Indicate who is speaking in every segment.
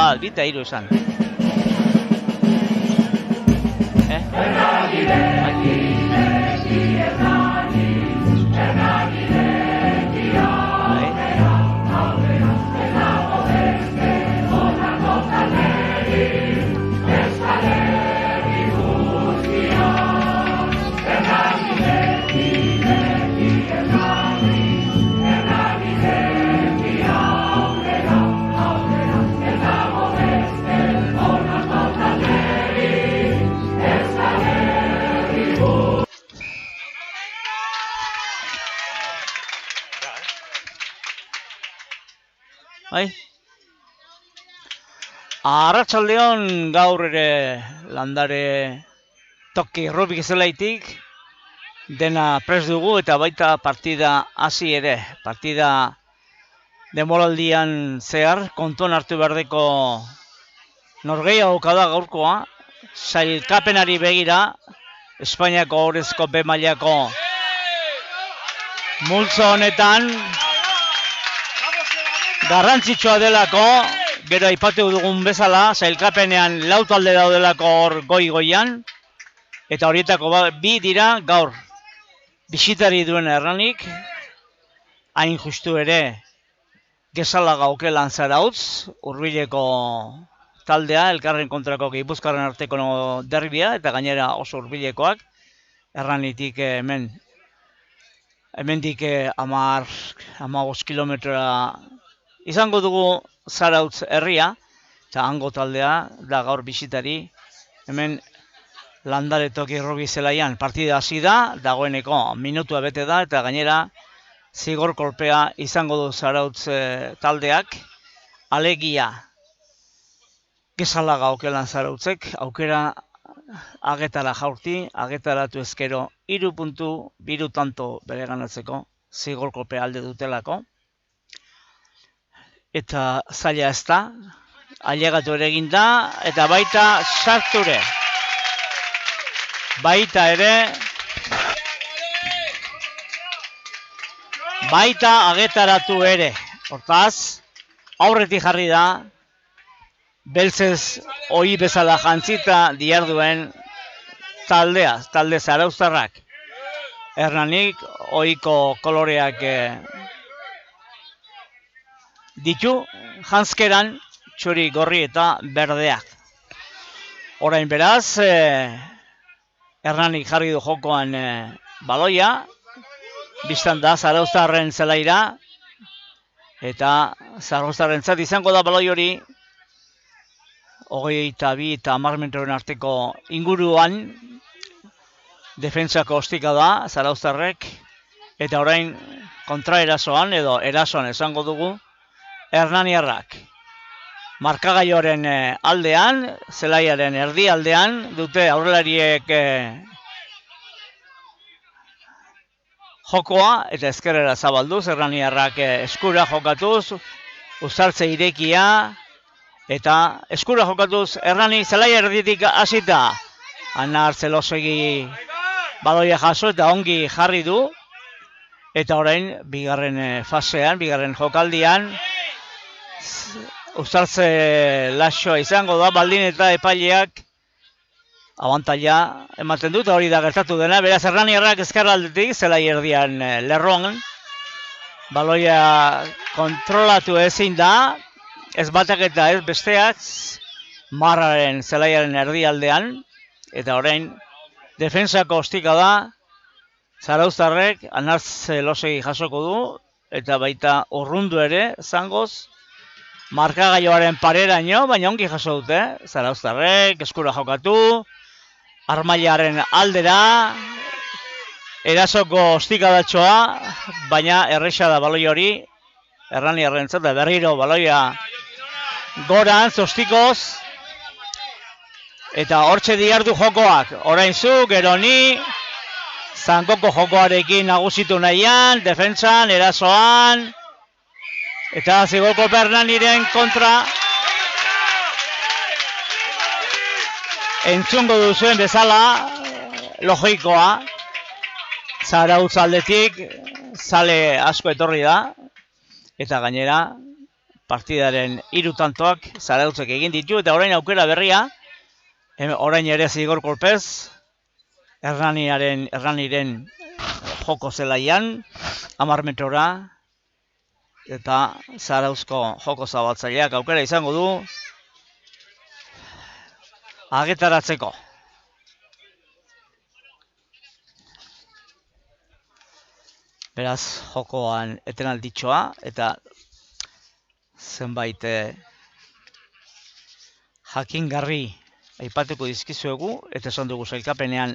Speaker 1: bat, bi eta hiru esan. Arratsaldeon gaur ere landare toki rugby zelaitik dena prest dugu eta baita partida hasi ere. Partida denboraldian zehar kontuan hartu behardeko norgehiagoka da gaurkoa. Sailkapenari begira Espainiako Ohorezko B mailako multzo honetan garrantzitsua delako, gero aipatu dugun bezala, sailkapenean 4 talde daudelako hor goi-goian, eta horietako bi dira gaur bisitari duen erranik, hain justu ere Gezalaga Okelan Zarautz, hurbileko taldea, elkarren kontrako Gipuzkoaren arteko derbia, eta gainera oso hurbilekoak, erranitik hemendik 15 kilometrora izango dugu Zarautz herria, eta hango taldea da gaur bisitari, hemen landare toki rugby zelaian partida hasi da, dagoeneko minutua bete da, eta gainera zigor kolpea izango du Zarautz taldeak, alegia Gezalaga Okelan Zarautzek, aukera agetara jaurti, agetaratu ezkero 3 puntu, 2 tanto bereganatzeko zigor kolpea alde dutelako. Eta zaila ez da, ailegatu ere egin da, eta baita sarture. Baita ere, baita agetaratu ere. Hortaz, aurretik jarri da, beltzez ohi bezala jantzita diarduen taldea, talde zarauztarrak. Hernanik ohiko koloreak ditu, janzkeran txuri gorri eta berdeak. Orain beraz, Hernanik jarri du jokoan baloia, biztan da Zarauztarren zelaira, eta Zarauztarrentzat izango da baloi hori 22 eta 10 metroren arteko inguruan, defentsako ostika da Zarauztarrek, eta orain kontraerasoan edo erasoan esango dugu hernaniarrak. Markagailoaren aldean, zelaiaren erdi aldean, dute aurrelariek jokoa eta ezkerrera zabalduz, hernaniarrak eskura jokatuz, uzartze irekia, eta eskura jokatuz Hernani zelaia erditik hasita. Anar Zelosegi baloia jaso eta ongi jarri du, eta orain bigarren fasean, bigarren jokaldian, uzartze laxoa izango da, baldin eta epaileak abantaila ematen dut, hori da gertatu dena, beraz Hernaniarrak ezkerraldetik, zelai erdian lerroan, baloia kontrolatu ezin da, ez batak eta ez besteak, marraren zelaiaren erdialdean, eta orain defensako ostika da, Zarauztarrek Anar Zelosegi jasoko du, eta baita urrundu ere, zangoz, markagailoaren pareraino, baina ongi jaso dute, Zarauztarrek eskura jokatu, armailaren aldera, erasoko ostikadatxoa, baina erresa da baloi hori, Hernaniarrentzat da berriro baloia gorantz ostikoz, eta hortxe diardu jokoak, orain zu, gero ni, zankoko jokoarekin nagusitu nahian, defentsan, erasoan, eta zigorko Hernaniren kontra entzungo duzuen bezala logikoa, Zarautz aldetik zale asko etorri da, eta gainera partidaren 3 tantoak Zarautzek egin ditu, eta orain aukera berria, orain ere zigor kolpez, Hernaniren joko zelaian, 10 metrora, eta Zarauzko joko zabaltzaileak aukera izango du agetaratzeko. Beraz, jokoan etenalditxoa, eta zenbait jakingarri aipatuko dizkizuegu, eta esan dugu sailkapenean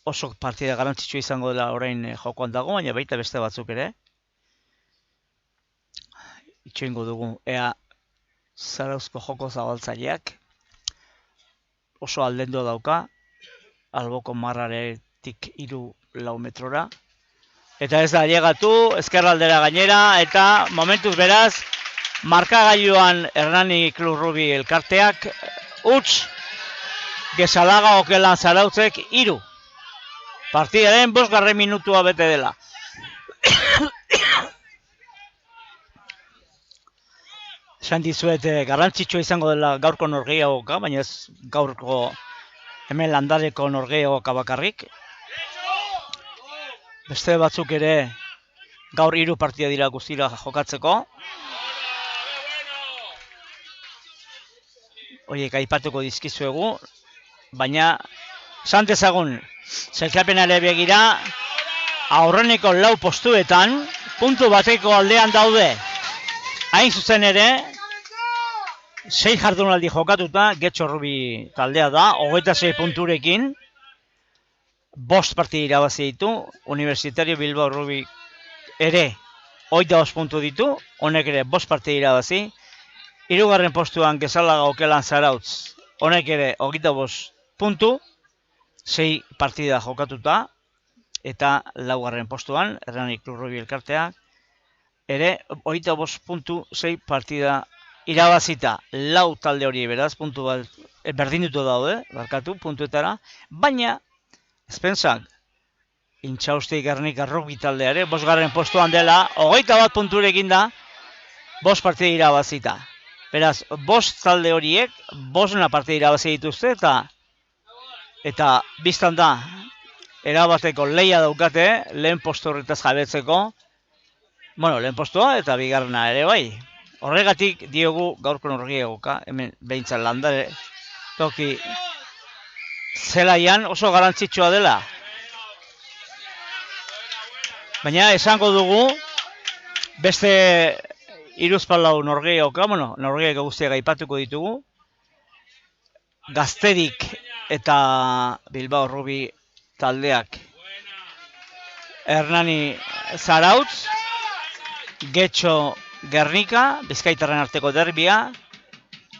Speaker 1: oso partida garrantzitsua izango dela orain jokoan dago, baina baita beste batzuk ere. Itxoingo dugu, ea Zarauzko joko zabaltzaileak oso aldendua dauka, alboko marraretik 3-4 metrora. Eta ez da llegatu, ezkerraldera gainera, eta momentuz beraz, markagailuan Hernani Klub Rugby elkarteak, huts, Gezalaga Okelan Zarautzek 3. Partidaren 5. minutua bete dela. Esan dizuet garrantzitsua izango dela gaurko norgehiagoka, baina ez gaurko hemen landareko norgehiagoka bakarrik. Beste batzuk ere gaur 3 partida dira guztira jokatzeko. Horiek aipatuko dizkizuegu, baina esan dezagun, sailkapenari begira, aurreneko 4 postuetan, puntu bateko aldean daude. Hain zuzen ere, 6 jardunaldi jokatuta, Getxo Rugby taldea da, 26 punturekin, 5 partida irabazi ditu, Universitario Bilbao Rugby ere 25 puntu ditu, honek ere 5 partida irabazi, 3. postuan Gezalaga Okelan Zarautz, honek ere 25 puntu, 6 partida jokatuta, eta 4. postuan, Hernani Klub Rugby elkartea, ere 25 puntu, 6 partida irabazita. 4 talde hori beraz, puntu bat, berdindutu daude, barkatu, puntuetara, baina Ezpensak, Intxausti Gernika Rugby taldeare, 5. postuan dela, 21 punturekin da, 5 partida irabazita. Beraz, 5 talde horiek, 5 partida irabazi dituzte, eta biztan da, erabateko leia daukate, lehen postu horretaz jabetzeko, lehen postua eta bigarrena ere bai. Horregatik diogu gaurko norgehiagoka, hemen behintzat landare toki zelaian oso garrantzitsua dela. Baina esango dugu, beste 3-4 norgehiagoka, norgehiago guztiak aipatuko ditugu, Gaztedik eta Bilbao Rugby taldeak Hernani Zarautz, Getxo Gernika, Bizkaitarren arteko derbia,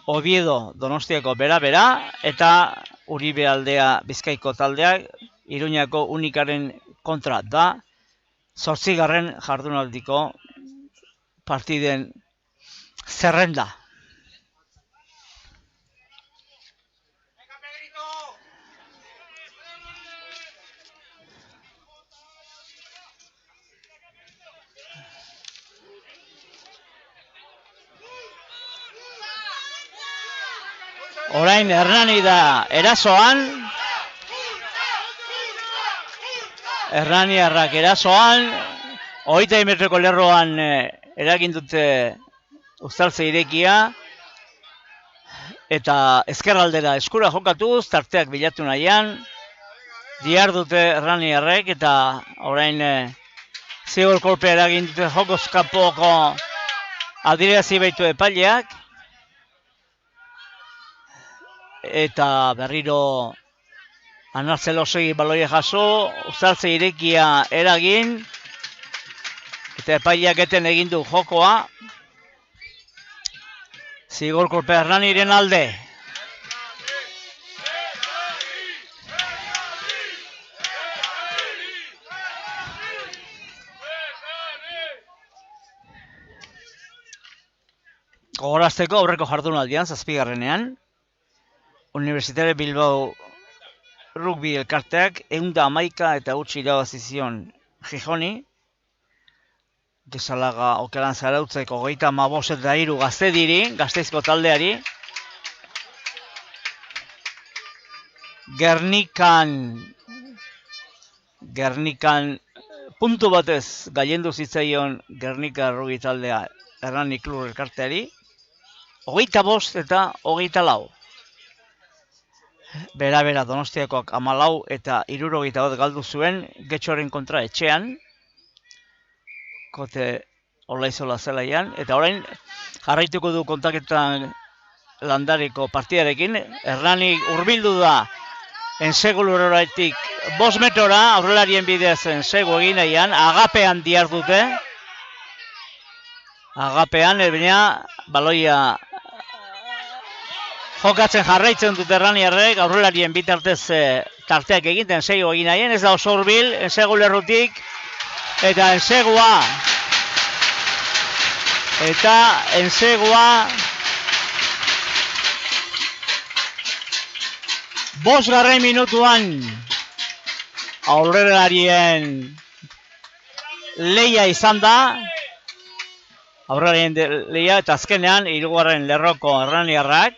Speaker 1: Oviedo Donostiako bera-bera, eta Uribe aldea Bizkaiko taldeak, Iruñako Unikaren kontra da, 8. jardunaldiko partiden zerrenda. Orain Hernani da erasoan, Hernaniarrak erasoan, 20 metroko lerroan eragin dute uztartze irekia, eta ezkerraldera eskura jokatuz, tarteak bilatu nahian, dihardute Hernaniarrek, eta orain zigor kolpea eragin dute jokoz kanpoko adierazi baitu epaileak, eta berriro Anartzelosegi baloia jaso, uztartze irekia eragin, eta epaileak eten egin du jokoa. Zigor kolpea Hernaniren alde. Gogorazteko aurreko jardunaldian, 7. Universitario Bilbao Rugby elkarteak 111 eta 8 irabazi zion Gijoni. Gezalaga okelan zarautzeko 35 gazte diri, Gasteizko taldeari. Gernikan puntu batez gailendu zitzaion Gernika Rugby taldea Hernani Klub elkarteari. 25 eta 24. Bera Donostiakoak 14 eta 71 galdu zuen Getxoren kontra etxean. Kote Olaizola zelaian. Eta orain jarraituko du kontaketan Landariko partidarekin. Hernani hurbildu da Enseguluroraitik 5 metrora, aurrelarien bidez Ensegu egin nahian, agapean dihardute. Agapean, baina baloia jokatzen jarraitzen dute Hernaniarrek, aurrelarien bitartez tarteak egiten Ensegu egin nahien, ez da oso hurbil, Ensegu lerrutik, eta Ensegua, Bosgarren minutuan aurrelarien leia izan da. Aurrelarien leia eta azkenean 3. lerroko Hernaniarrak.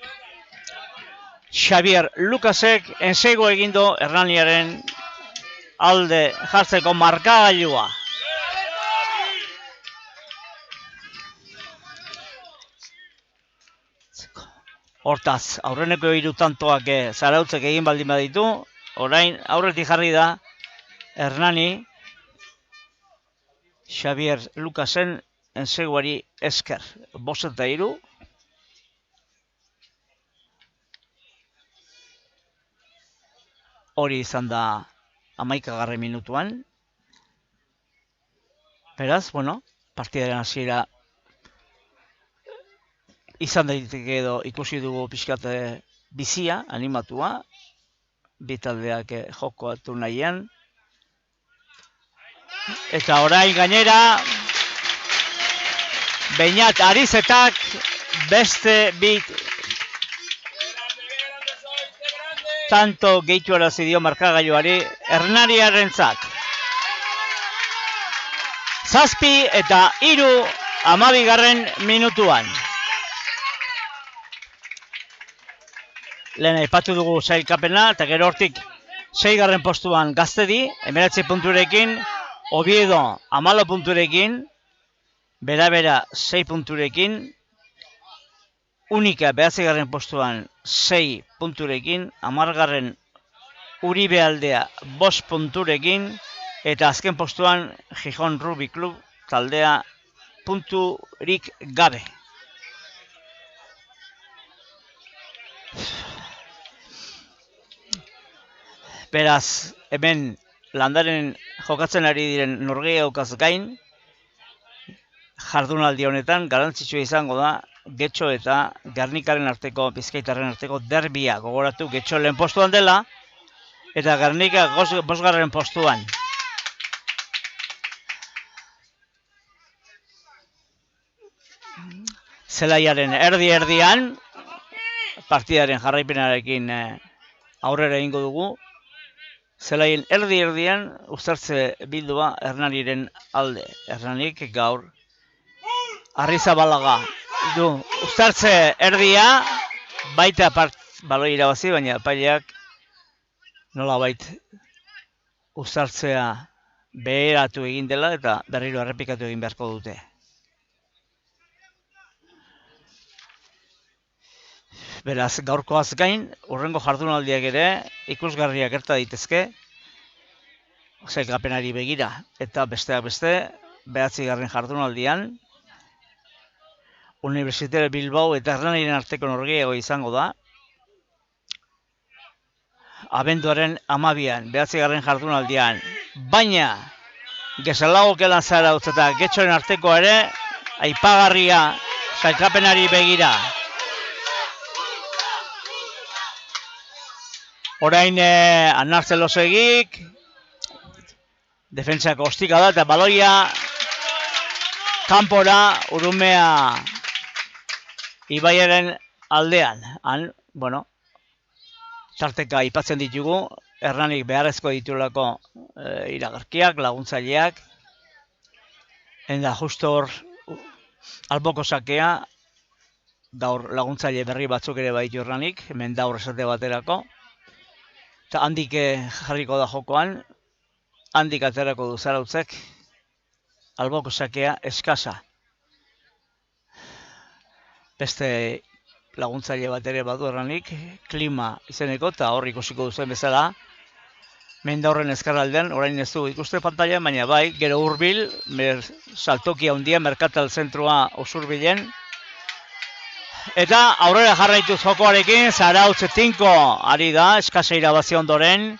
Speaker 1: Xavier Lukasek Ensegu egindu Hernaniaren alde jartzeko markagailua. Hortaz, aurreneko 3 tantoak zarautzek egin baldin baditu, orain aurretik jarri da Hernani, Xavier Lukasen Enseguari esker. 5 eta 3. Hori izan da 11. minutuan. Beraz, partidaren hasiera izan daiteke edo ikusi dugu pixkat bizia, animatua, bi taldeak jokoatu nahian. Eta orain gainera, Beñat Arizetak beste bi tanto gehituarazi dio markagailuari Hernaniarrentzat. 7 eta 3 12. minutuan. Lehen aipatu dugu sailkapena, eta gero hortik 6. postuan Gaztedi, 19 punturekin, Oviedo 14 punturekin, bera 6 punturekin, Unika 9. postuan 6 punturekin, 10. Uribe aldea 5 punturekin, eta azken postuan Gijón Rugby Club taldea punturik gabe. Beraz, hemen Landaren jokatzen ari diren norgehiagokaz gain, jardunaldi honetan garrantzitsua izango da Getxo eta Gernikaren arteko, Bizkaitarren arteko derbia. Gogoratu, Getxo lehen postuan dela, eta Gernika 5. postuan. Zelaiaren erdi-erdian, partidaren jarraipenarekin aurrera egingo dugu. Zelaien erdi-erdian uztartze bildua Hernaniren alde. Hernanik gaur Arrizabalaga du uztartze erdia, baita baloi irabazi, baina epaileak nolabait uztartzea beheratu egin dela eta berriro errepikatu egin beharko dute. Beraz, gaurkoaz gain, hurrengo jardunaldiak ere ikusgarriak gerta daitezke, sailkapenari begira, eta besteak beste, 9. jardunaldian, Universitario Bilbao eta Hernaniren arteko norgehiago izango da, abenduaren 12an, 9. jardunaldian, baina, Gezalago kelan Zarautz eta Getxoren arteko ere, aipagarria sailkapenari begira. Orain Anartzelosegik, defentsako ostika da eta baloia kanpora Urumea Ibaiaren aldean. Han, tarteka aipatzen ditugu, Hernanik beharrezko ditulako iragarkiak, laguntzaileak. Enda justo hor alboko sakea, gaur laguntzaile berri batzuk ere baitu Erranik, hemen da hor esate baterako. Eta handik jarriko da jokoan, handik aterako du Zarautzek, alboko sakea eskasa. Beste laguntzaile bat ere badu Erranik, klima izeneko, eta hor ikusiko duzen bezala, Mendaurren ezkerraldean, orain ez du ikuste pantailan, baina bai, gero hurbil, saltokia handia, merkatal zentrua Usurbilen. Eta aurrera jarraituz jokoarekin, Zarautz tinko ari da, eskasa irabazi ondoren,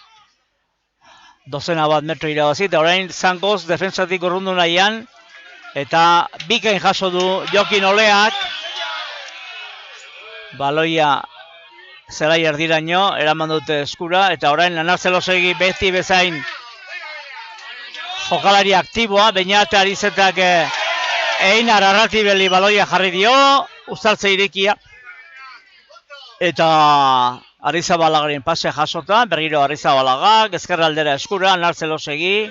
Speaker 1: 12 bat metro irabazi, eta orain Zangoz defensatik urrundu nahian, eta bikain jaso du Jokin Oleak, baloia zelai erdiraino, eraman dute eskura, eta orain Lanarzelosegi beti bezain jokalari aktiboa, Beñate Arizetak Einar Arratibeli baloia jarri dio, Uztartze irekia, eta Arizabalagaren pase jasota, berriro Arizabalagak, ezkerraldera eskura, Lanarzelosegi,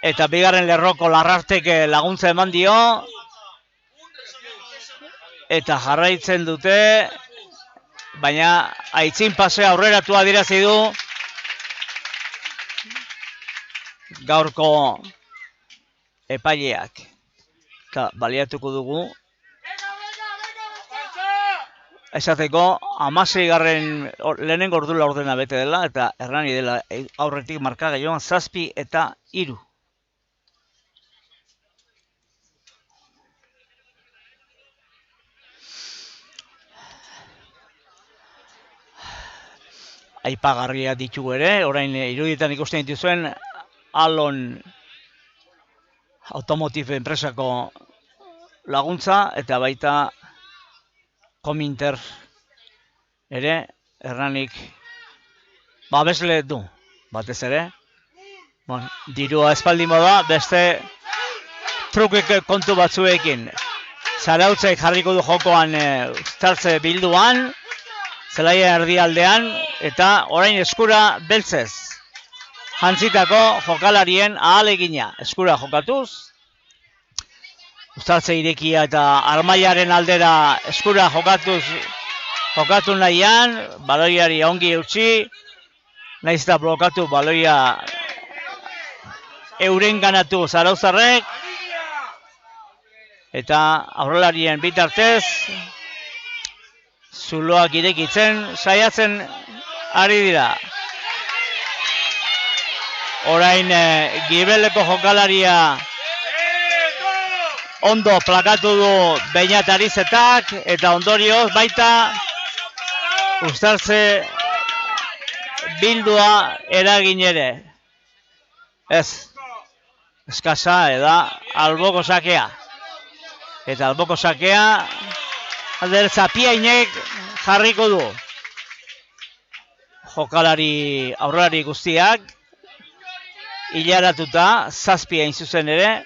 Speaker 1: eta bigarren lerroko Larrartek laguntza eman dio, eta jarraitzen dute, baina aitzin pase aurreratu adierazi du gaurko epaileak. Eta baliatuko dugu esateko 16. lehenengo ordu laurdena bete dela, eta Hernani dela aurretik markagailuan 7 eta 3. Aipagarria ditugu ere, orain irudietan ikusten dituzuen Alon Automotive enpresako laguntza, eta baita Cominter ere, Erranik babesle du, batez ere. Bon, dirua espaldin moda, beste trukek kontu batzuekin. Zarautzek jarriko du jokoan Uztartze bilduan, Zelaia erdialdean, eta orain eskura beltzez. Jantzitako jokalarien ahalegina eskura jokatuz. Uztartze irekia eta Armailaren aldera eskura jokatu nahian, baloiari ongi eutxi, nahiz eta blokatu baloia euren ganatu Zarauzarrek, eta aurrelarien bitartez, zuloak irekitzen, saiatzen ari dira. Orain gibeleko jokalaria ondo plakatu du Beñate Arizetak, eta ondorioz baita Uztartze bildua eragin ere. Ez, eskasa eda alboko sakea. Eta alboko sakea alder Zapiainek jarriko du. Jokalari aurrelari guztiak hilaratuta, 7 hain zuzen ere,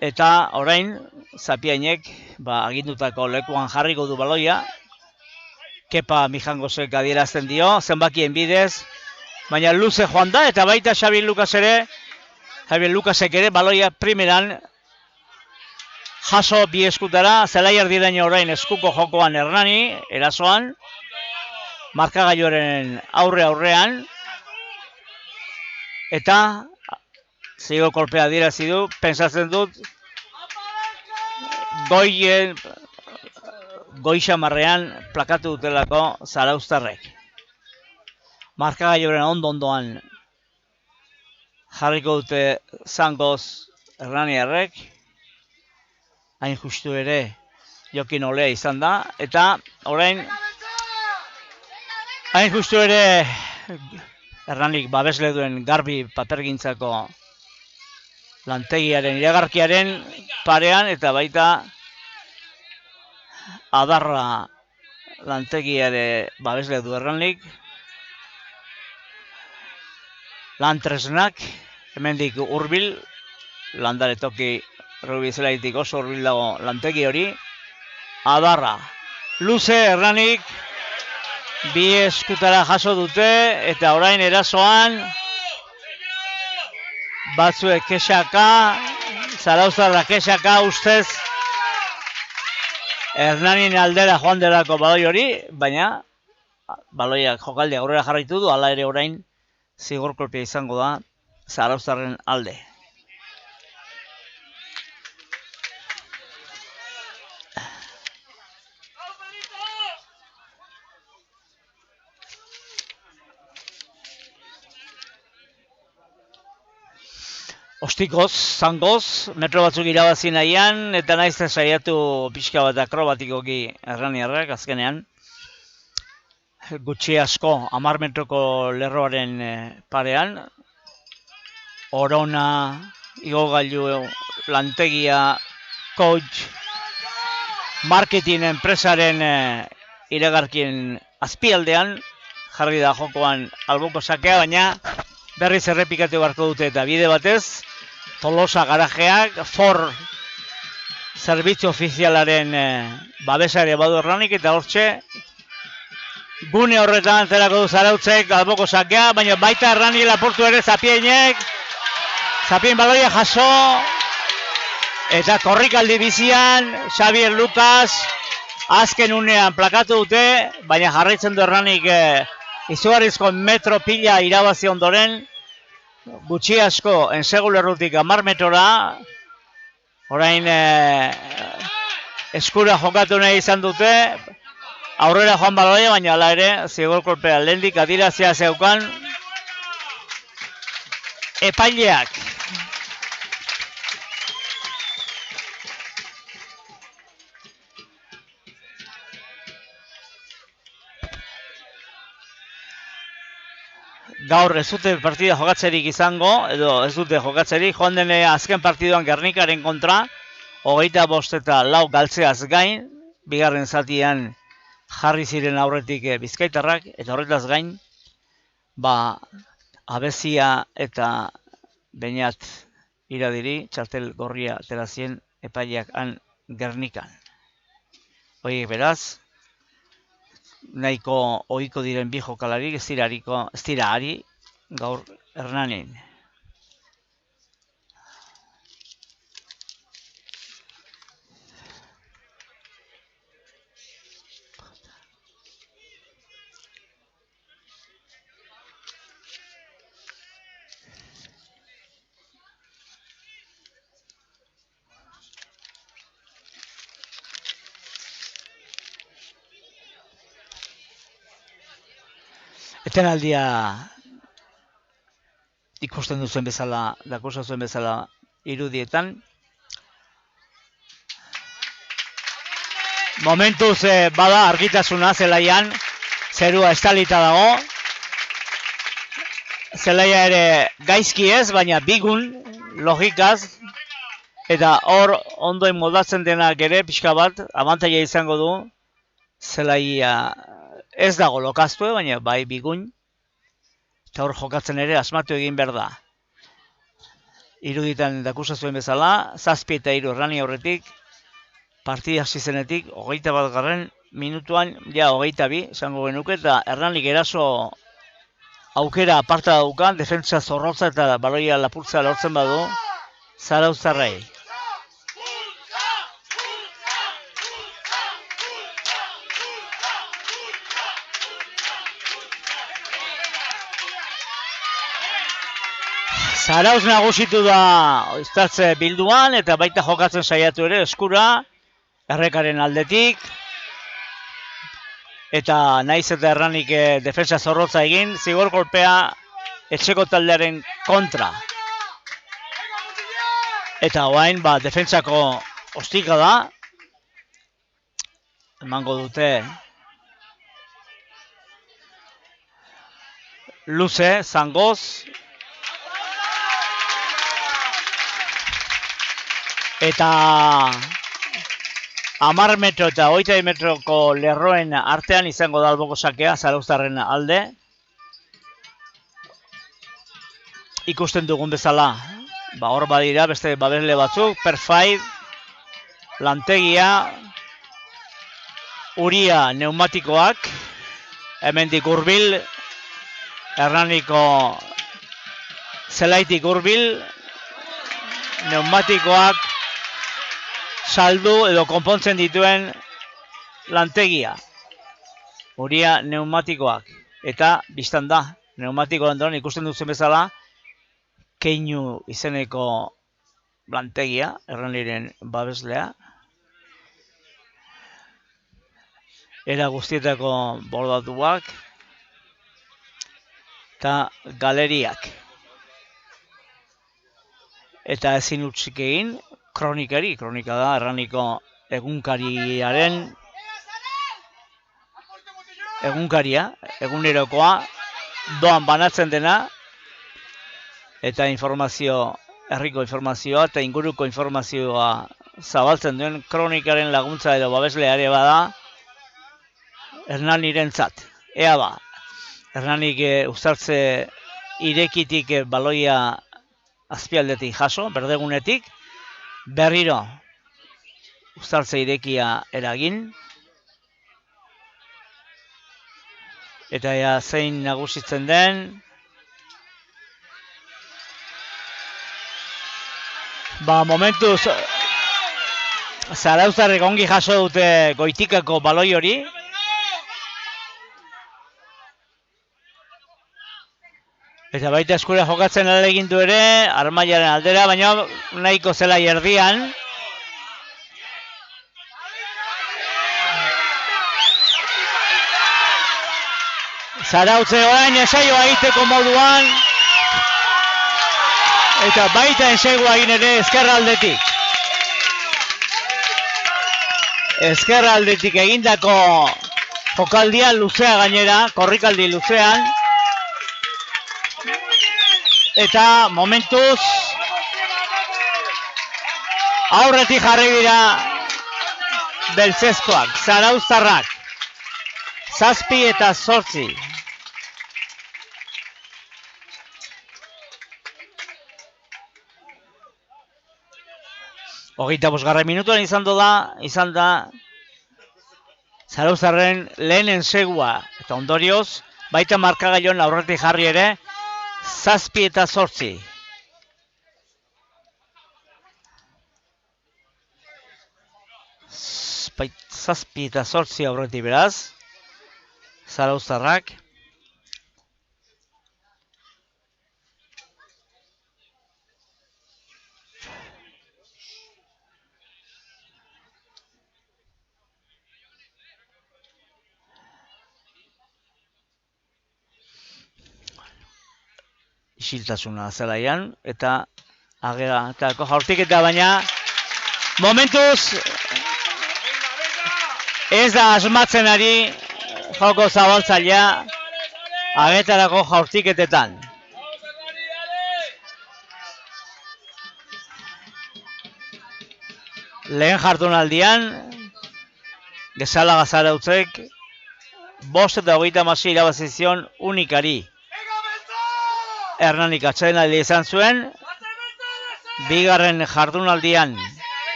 Speaker 1: eta orain Zapiainek agindutako lekuan jarriko du baloia. Kepa Mijangosek adierazten dio, zenbakien bidez, baina luze joan da, eta baita Xabi Lukasek ere baloia primeran jaso bi eskutara, Zelaia erdiraino orain eskuko jokoan Hernani, erasoan, markagailuaren aurrean, eta zigo kolpea adierazi du, pentsatzen dut, goixamarrean plakatu dutelako Zarauztarrek. Markagailuaren ondoan jarriko dute Zangoz Hernaniarrek, hain justu ere Jokin Olea izan da, eta orain hain justu ere Hernanik babesle duen Garbi papergintzako lantegiaren iragarkiaren parean, eta baita Adarra lantegiare babesle du Hernanik, lantresnak, hemendik hurbil, landare toki Rubizelaitik oso hurbil dago lantegi hori, Adarra. Luze Hernanik bi eskutara jaso dute, eta orain erasoan batzuek kexaka, Zarauztarra kexaka ustez Hernanin aldera joan delako baloi hori, baina baloiak jokaldi aurrera jarraitu du, hala ere orain zigor kolpea izango da Zarauztarren alde. Ostikoz, zangoz, metro batzuk irabazi nahian, eta naiz saiatu pixka bat akrobatikoki Hernaniarrak azkenean. Gutxi asko, 10 metroko lerroaren parean. Orona, igogailu, lantegia, coach, marketing enpresaren iragarkien azpialdean, jarri da jokoan alboko sakea, baina berriz errepikatu beharko dute eta bide batez, Tolosa garajeak, Ford zerbitzu ofizialaren babesa ere badu Hernanik, eta hortxe gune horretan zerako du Zarautzek alboko sakea, baina baita Hernani laportu ere Zapienek, Zapien baloia jaso, eta korrikaldi bizian, Xavier Lucas, azken unean plakatu dute, baina jarraitzen du Hernanik izugarrizko metro pila irabazi ondoren, gutxi asko ensegulerrutik 10 metrora, orain eskura jokatu nahi izan dute, aurrera joan baloia, baina hala ere, zigor kolpea lehendik adirazia zeukan, epaileak. Gaur ez dute partida jokatzerik izango, edo ez dute jokatzerik, joan den azken partiduan Gernikaren kontra, 25 eta 4 galtzeaz gain, bigarren zatian jarri ziren aurretik Bizkaitarrak, eta horretaz gain, Abezia eta Beñat iradiri, txartel gorria aterazien epaileak han Gernikan. Horiek beraz, nahiko ohiko diren bi jokalarik, ez dira ari gaur Hernanin. Etenaldia ikusten duzuen bezala, dakusazuen bezala irudietan. Momentuz bada argitasuna zelaian, zerua estalita dago. Zelaia ere gaizki ez, baina bigun, logikaz, eta hor ondoen moldatzen denak ere, pixka bat, abantaila izango du, zelaia ez dago lokaztue, baina bai bigun, eta hor jokatzen ere asmatu egin behar da. Iruditan dakusazuen bezala, 7 eta 3 Hernani aurretik, partida hasi zenetik, 21 minutuan, ja 22, esango genuke, eta Hernanik eraso aukera aparta daukan, defentsa zorrotza eta baloia lapurtza lortzen badu, Zarauztarrei. Zarauz nagusitu da iztatze bilduan, eta baita jokatzen saiatu ere eskura, errekaren aldetik, eta naiz eta Hernanik defensa zorrotza egin, zigor kolpea etxeko taldearen kontra. Eta orain defentsako ostika da, emango dute luze, zangoz, eta 10 metro eta 20 metroko lerroen artean izango da alboko sakea Zarauztarren alde. Ikusten dugun bezala, hor badira beste babesle batzuk, Perfait, lantegia, uria neumatikoak, hemendik hurbil, Hernaniko zelaitik hurbil, pneumatikoak saldu edo konpontzen dituen lantegia. Uria pneumatikoak. Eta biztan da, pneumatiko ondoren ikusten duzen bezala, Keinu izeneko lantegia, Erraniren babeslea. Era guztietako bordatuak eta galeriak. Eta ezin utzik egin kronikari, kronika da Erraniko egunkariaren egunkaria, egunerokoa, doan banatzen dena, eta informazio, herriko informazioa eta inguruko informazioa zabaltzen duen kronikaren laguntza edo babesleare bada Hernanirentzat. Ea ba, Hernanik uztartze irekitik baloia azpialdetik jaso, berdegunetik, berriro uztartze irekia eragin, eta ea zein nagusitzen den, ba, momentuz, Zarauztarrek ongi jaso dute goitikako baloi hori. Eta baita eskura jokatzen alegin du ere, Armailaren aldera, baina nahiko zela erdian. Zarautze orain ensaioa egiteko moduan. Eta baita ensaioa egin ere ezkerraldetik. Ezkerraldetik egindako jokaldia luzea gainera, korrikaldi luzean. Eta momentuz aurretik jarri dira beltzezkoak, zarauztarrak, 7 eta 8. Hogeita bosgarren minutuan izan da Zarauztarren lehenen segua eta ondorioz, baita markagailuan aurretik jarri ere, 7 eta 8. Zazpi eta 8 aurretik beraz, Zarauztarrak. Isiltasuna zelaian, eta ageratako jaurtik eta baina momentuz ez da asmatzen ari joko zabaltzailea agetarako jaurtiketetan. Lehen jardunaldian Gezalaga Zarautzek 5 eta 36 irabazizion Unikari. Hernanik atsedenaldi izan zuen, bigarren jardunaldian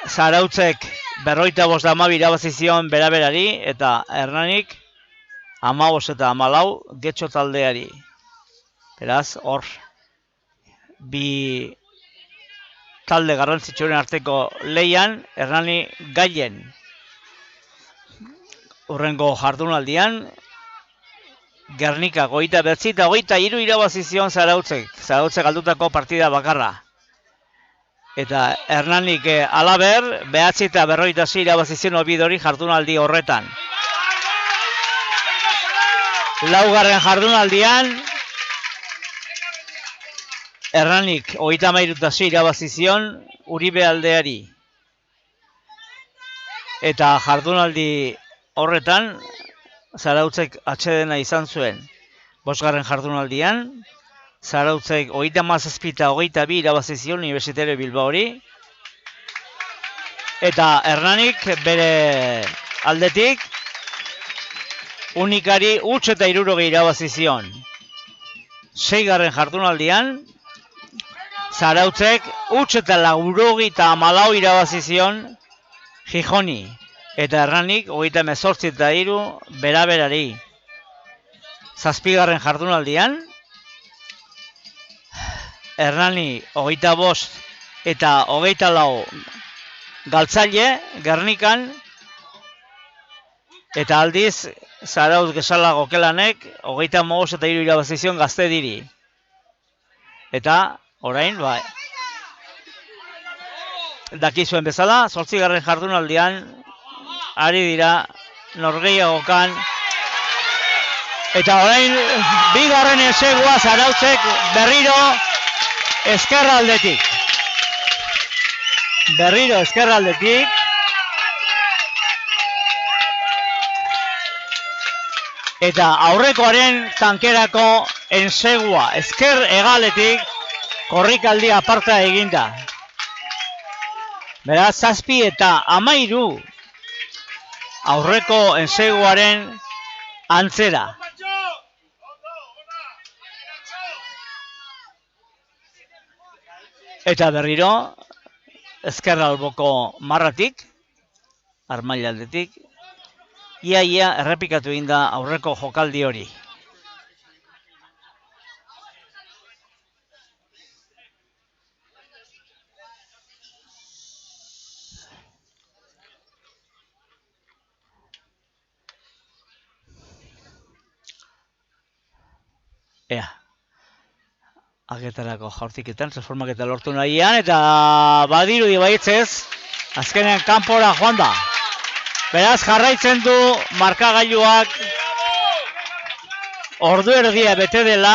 Speaker 1: Zarautzek 55 irabazizion beraberari eta Hernanik 15 eta 14 Getxo taldeari. Beraz, hor, bi talde garrantzitsuren arteko leian, Hernani gaien. Hurrengo jardunaldian, Gernika 29 eta 23 irabazizion Zarautzek. Zarautzek galdutako partida bakarra. Eta Hernanik alaber, 9 eta 46 irabazizion Obidori jardunaldi horretan. Laugarren jardunaldian, Hernanik 33 eta 6 irabazizion Uribe aldeari. Eta jardunaldi horretan, Zarautzek atsedena izan zuen. 5. jardunaldian, Zarautzek 37 eta 22 irabazizion Universitario Bilbaori. Eta Hernanik bere aldetik Unikari huts eta 60 irabazizion. 6. jardunaldian, Zarautzek huts eta 94 irabazizion Gijoni. Eta Hernanik 38 eta 3 beraberari. 7. jardunaldian, Hernani 25 eta 24 galtzaile, Gernikan, eta aldiz, Zarautz Gesala Gokelanek, 35 eta 3 irabazizion Gazte Diri. Eta, orain, dakizuen bezala, 8. jardunaldian, ari dira norgehiagokan, eta orain, 2. segua Zarautzek berriro ezkerraldetik. Berriro ezkerraldetik. Eta aurrekoaren tankerako ensegua ezker hegaletik korrikaldi aparta eginda. Beraz, 7 eta 13 aurreko enseguaren antzera. Eta berriro, ezkerra alboko marratik, armailaldetik, ia errepikatu egin da aurreko jokaldi hori. Agetarako jaurtiketan, transformaketa lortu nahian, eta badirudi baitzez, azkenean kanpora joan da. Beraz jarraitzen du markagailuak ordu erdia bete dela.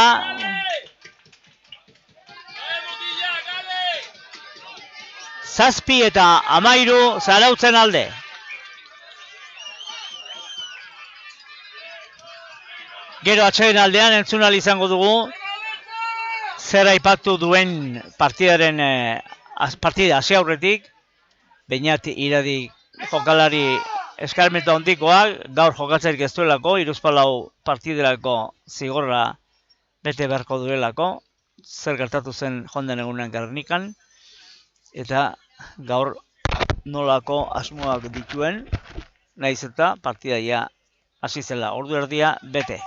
Speaker 1: Zazpi eta 13 Zarautzen alde. Gero atxeden aldean entzun ahal izango dugu zer aipatu duen partida hasi aurretik, Beñat Iradi jokalari eskarmenta hondikoak, gaur jokatzerik ez duelako, 3 partiderako zigorra bete beharko duelako, zer gertatu zen jonden egunean Gernikan, eta gaur nolako asmoak dituen, nahiz eta partida ja hasi zela, ordu erdia bete.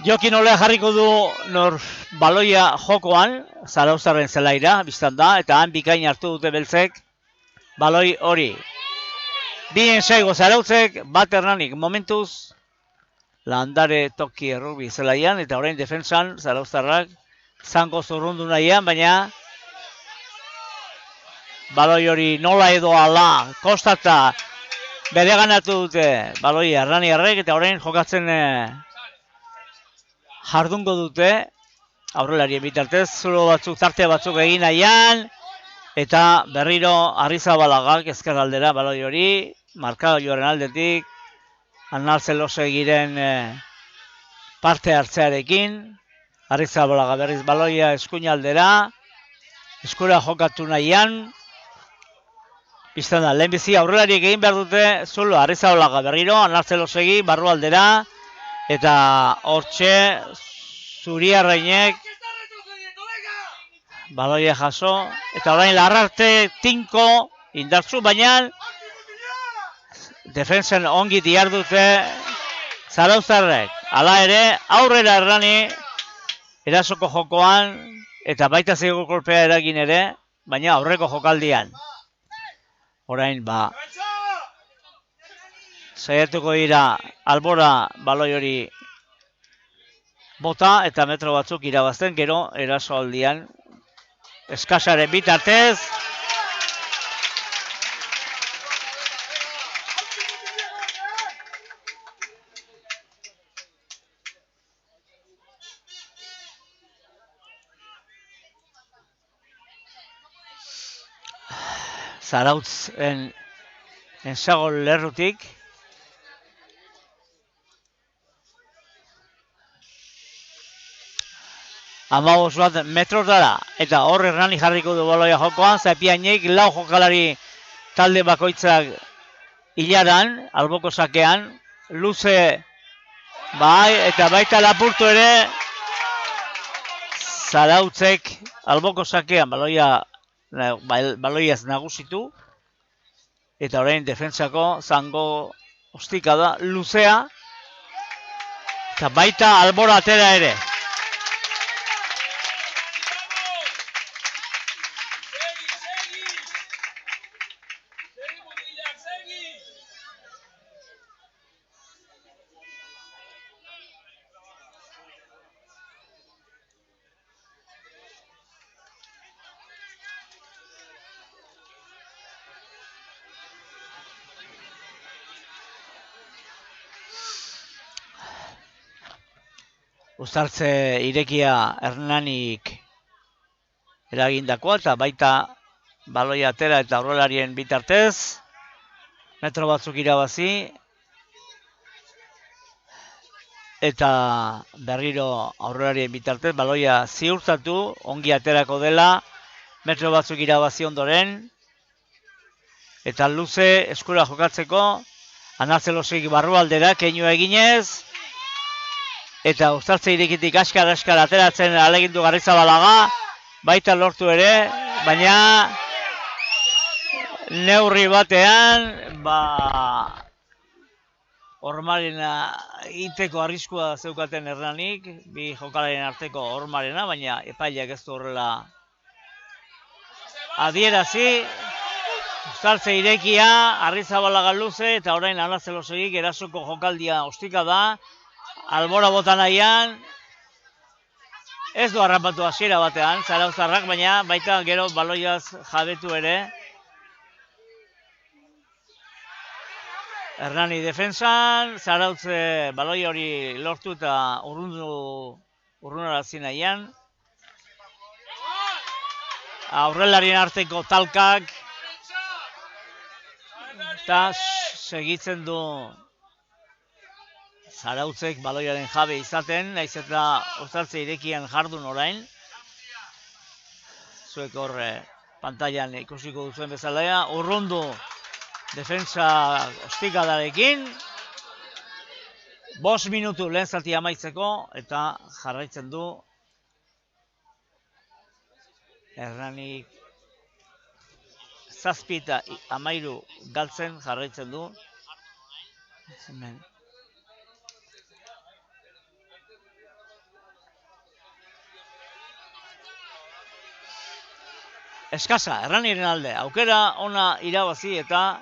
Speaker 1: Jokin olea jarriko du nor baloia jokoan, Zarauztarren zelaira, biztan da, eta han bikain hartu dute beltzek baloi hori. Bien saigo Zarautzek, bat Hernanik momentuz, landare toki errugbi zelaian, eta orain defensan Zarauztarrak zango zurrundu nahian, baina baloi hori nola edo ala, kostata bere ganatu dute baloi Hernaniarrek, eta orain jokatzen jardungo dute, aurrelarien bitartez, zulo batzuk, tarte batzuk egin nahian, eta berriro Arrizabalagak ezkerraldera baloi hori, markagailuaren aldetik, Analzelosegiren parte hartzearekin, Arrizabalaga berriz baloia eskuinaldera, eskura jokatu nahian, biztan da, lehenbizi aurrelariek egin behar dute, zulo Arrizabalaga berriro, Analzelosegi barrualdera, eta hortxe Zuriarrainek baloia jaso, eta orain Larrarte tinko indartzu, baina defensen ongi diardute Zarauztarrek. Hala ere, aurrera Hernani erasoko jokoan, eta baita zeigo kolpea eragin ere, baina aurreko jokaldian. Orain, saiatuko dira albora baloi hori bota eta metro batzuk irabazten, gero erasoaldian eskasaren bitartez. Zarautzen ensagol lerrutik, Amabos bat metros dara, eta hor Hernani jarriko du baloia jokoan, Zapiainek 4 jokalari talde bakoitzak hilaran, alboko sakean, luze, eta baita lapurtu ere, Zarautzek alboko sakean baloiaz nagusitu, Eta orain defentsako zango ostika da luzea. Eta baita albora atera ere. Uztartze irekia Hernanik eragindakoa eta baita baloia atera eta aurrelarien bitartez. Metro batzuk irabazi. Eta berriro aurrelarien bitartez baloia ziurtatu, ongi aterako dela. Metro batzuk irabazi ondoren. Eta luze eskura jokatzeko. Anartzelosik barrualdera, keinua eginez. Eta uztartze irekitik askar ateratzen alegindu Garrizabalaga, baita lortu ere, baina neurri batean, hormarena iteko arriskua zeukaten Hernanik, bi jokalaren arteko hormarena, baina epaileak ez du horrela adierazi. Uztartze irekia, Garrizabalaga luze, eta orain Anartzelosik erasoko jokaldia ostika da. Albora bota nahian, ez du harrapatu hasiera batean, Zarauztarrak, baina baita gero baloiaz jabetu ere. Hernani defensan, Zarautze baloi hori lortu eta urrunarazi nahian. Aurrelarien arteko talkak, eta segitzen du Zarautzek baloiaren jabe izaten, naiz eta uztartze irekian jardun orain. Zuek hor pantailan ikusiko duzuen bezala, urrundu defensa ostikadarekin. 5 minutu lehen zati amaitzeko eta jarraitzen du Hernanik 7 eta 13 galtzen jarraitzen du. Hemen. Eskasa, Hernaniren alde, aukera ona irabazi eta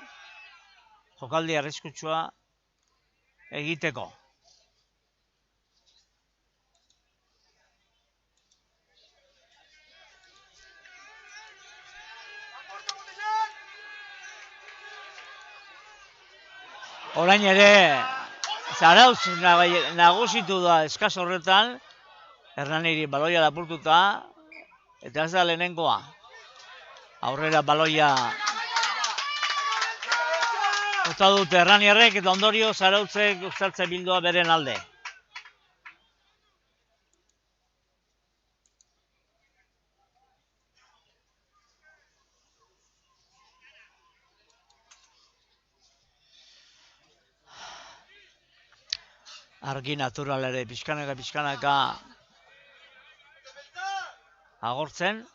Speaker 1: jokaldi arriskutsua egiteko. Orain ere, Zarautz nagusitu da eskas horretan, Hernaniri baloia lapurtuta, eta ez da lehenengoa. Aurrera baloia bota dute Hernaniarrek eta ondorio Zarautzek uztartze bildua beren alde. Argi natural ere pixkanaka agortzen.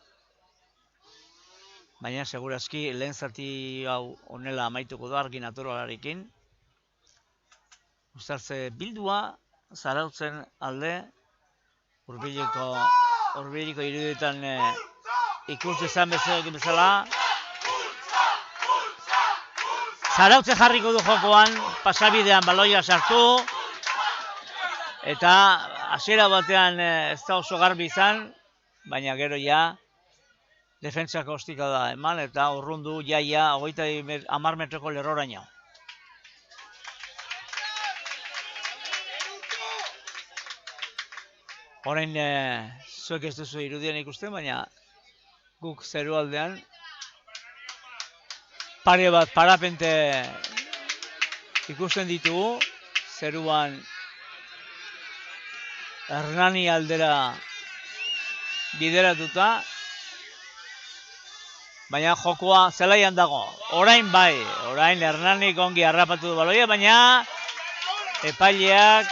Speaker 1: Baina segurazki lehen zati hau honela amaituko da argi naturalarekin. Uztartze bildua Zarautzen alde hurbiliko irudietan ikus dezan bezala. Zarautze jarriko du jokoan, pasabidean baloia sartu. Eta hasiera batean ez da oso garbi izan, baina gero ja defentsako ostika da eman eta urrundu jaia 30 metroko lerroraino. Orain zuek ez duzu irudien ikusten, baina guk zerualdean pare bat parapente ikusten ditugu, zeruan Hernani aldera bideratuta. Baina jokoa zelaian dago. Orain bai, orain Hernanik ongi harrapatu du baloia, baina epaileak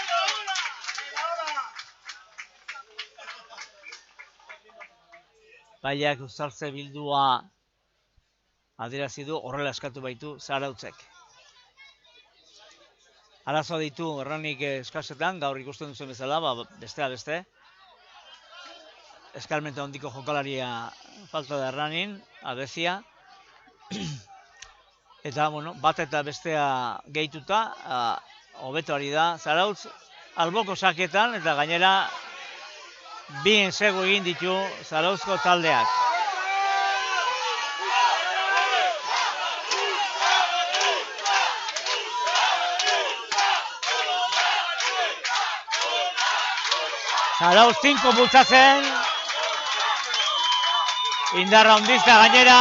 Speaker 1: uztartze bildua adierazi du horrela eskatu baitu Zarautzek. Arazoa ditu Erranik eskasetan, gaur ikusten duzen bezala, bestea beste. Eskalmenta hondiko jokalaria falta da Erranin, Abezia. Eta, bueno, bat eta bestea gehituta, hobeto ari da Zarautz, alboko saketan, eta gainera bien sego egin ditu Zarautzko taldeak. Zarautz 5 bultzatzen, indarra hondizta gainera,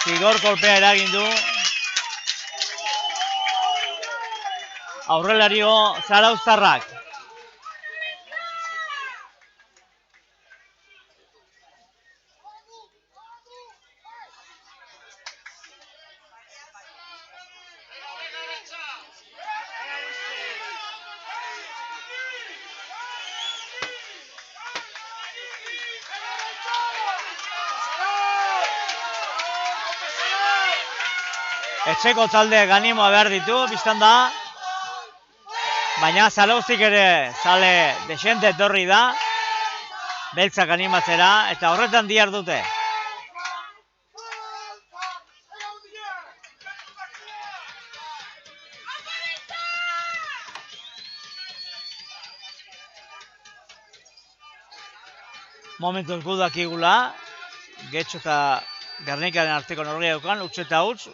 Speaker 1: zigor kolpea eragin du. Aurrelario Zarauztarrak. Etxeko taldeak animoa behar ditu, biztan da. Baina Zarautzik ere zale desente etorri da. Beltzak animatzera, eta horretan dihar dute. Momentuz gudak igula, Getxo eta Gernikaren arteko norgia dukan, utz eta utz.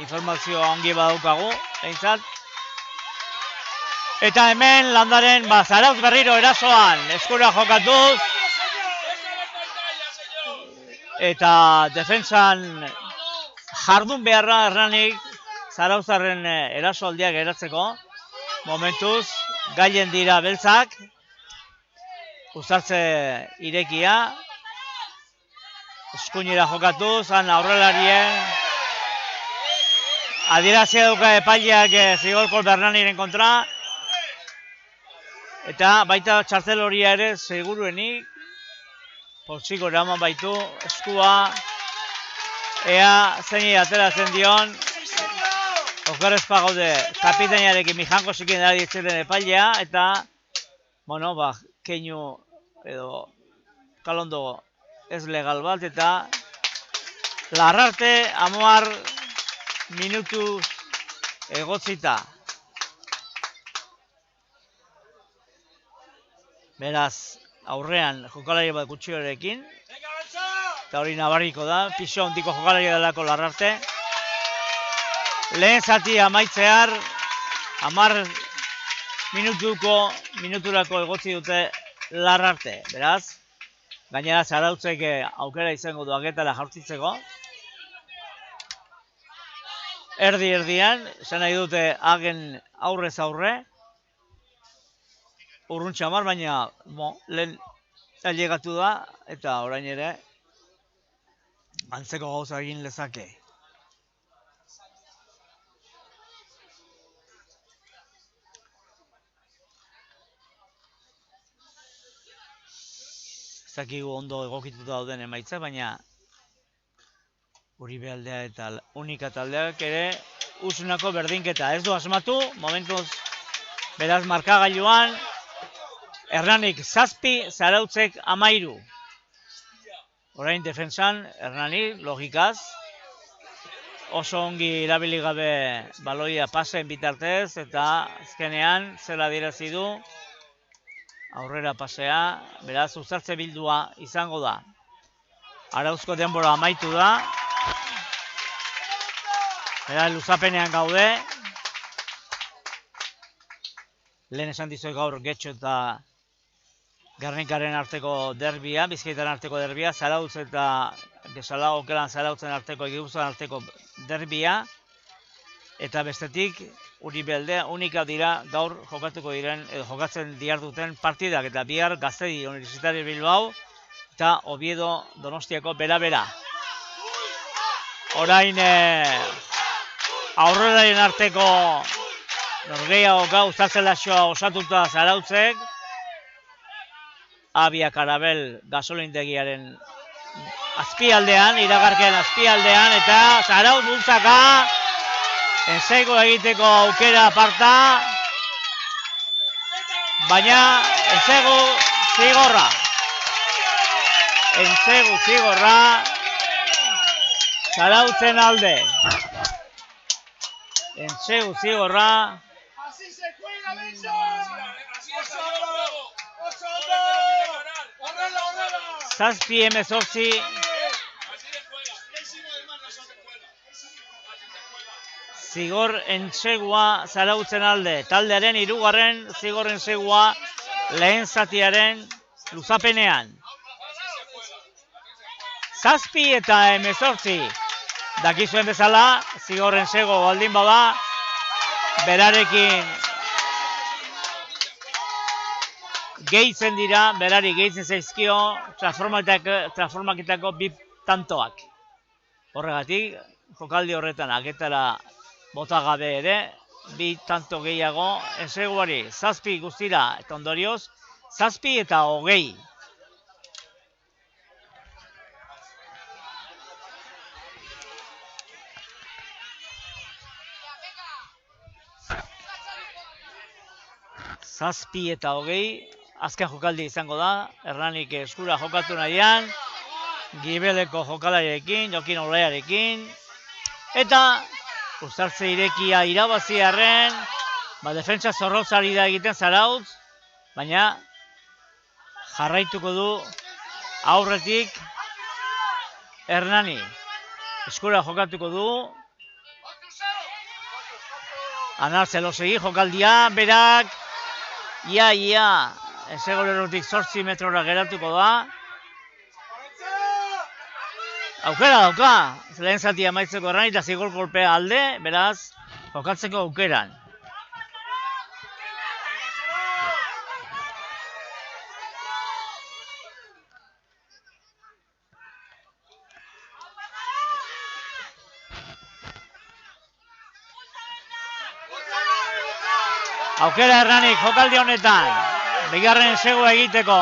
Speaker 1: Informazioa ongi badaukagu, eintzat. Eta hemen landaren Zarautz berriro erasoan, eskura jokatuz. Eta defentsan jardun beharra Erranik Zarautzarren erasoaldiak eratzeko. Momentuz, gailen dira beltzak. Uzartze irekia. Eskuinera jokatuz, han aurrelarien. Adierazia duka epaileak zigor kolpe Hernaniren kontra. Eta baita txartel horia ere seguruenik. Poltsiko eraman baitu eskua. Ea zeini ateratzen dion. Okerrezpa gaude kapitainarekin Mijanko zikin da dietziren epailea. Eta, bueno, keinu edo kalondo ez legal bat. Eta Larrarte amuar minutu egotzita. Beraz, aurrean jokalari bat gutxiorekin. Eta hori nabarriko da, piso hondiko jokalari delako Larrarte. Lehen zati amaitzear, 10 minuturako egotzi dute Larrarte. Beraz, gainera Zarautzek aukera izango du agetara jaurtitzeko. Erdi-erdian, esan nahi dute hagen aurrez aurre. Urrun txamar, baina lehen ailegatu da, eta orain ere antzeko gauza egin lezake. Zakigu ondo egokituta dauden emaitza, baina Uribe aldea eta Unika taldeak ere usunako berdinketa. Ez du asmatu, momentuz beraz markagailuan, Erranik 7, Zarautzek 13. Orain defensan, Erranik, logikaz, oso ongi erabili gabe baloia pasen bitartez, eta azkenean zela adierazi du, aurrera pasea, beraz uzartze bildua izango da. Arauzko denbora amaitu da. Beraz, luzapenean gaude. Lehen esan dizuet gaur Getxo eta Gernikaren arteko derbia, Bizkaitaren arteko derbia, Zarautz eta Gesala Okelan Zarautzen arteko, Gipuzkoan arteko derbia. Eta bestetik, Uribe aldea, Unika dira gaur jokatuko diren, edo jokatzen diharduten partidak, eta bihar Gaztedi Universitario Bilbao eta Oviedo Donostiako bera-bera. Orain aurrelaren arteko norgehiago gau uzartzelaxoa osatuta Zarautzek, Abia Karabel gasolindegiaren azpialdean, iragarken azpialdean, eta Zarautz bultzaka, ensegu egiteko aukera aparta, baina ensegu zigorra. Ensegu zigorra, Zarautzen alde. Ensegu zigorra. Zazpi hemezortzi. Zigor entsegua Zarautzen alde. Taldearen hirugarren zigor entsegua lehen zatiaren luzapenean. Zazpi eta hemezortzi. Dakizuen bezala, zigor entsego baldin bada, berarekin gehitzen dira, berari gehitzen zaizkio transformaketako bi tantoak. Horregatik, jokaldi horretan aketara bota gabe ere, bi tanto gehiago enseguari, zazpi guztira, eta ondorioz, zazpi eta hogei. Zazpi eta hogei, azken jokaldi izango da, Hernanik eskura jokatu nahian, Gibeleko jokalariarekin, Jokin Olaiarekin, eta Uztartze irekia irabaziarren, defentsa zorrotzari da egiten Zarautz, baina jarraituko du aurretik Hernani. Eskura jokatuko du, Anar Zelosegi jokaldia, berak, ia, ensegolerotik 8 metrora geratuko da. Aukera dauka, lehen zati amaitzeko Hernani eta zigor kolpea alde, beraz, jokatzeko aukeran. Aukera Hernanik jokaldi honetan, bigarren ensegua egiteko,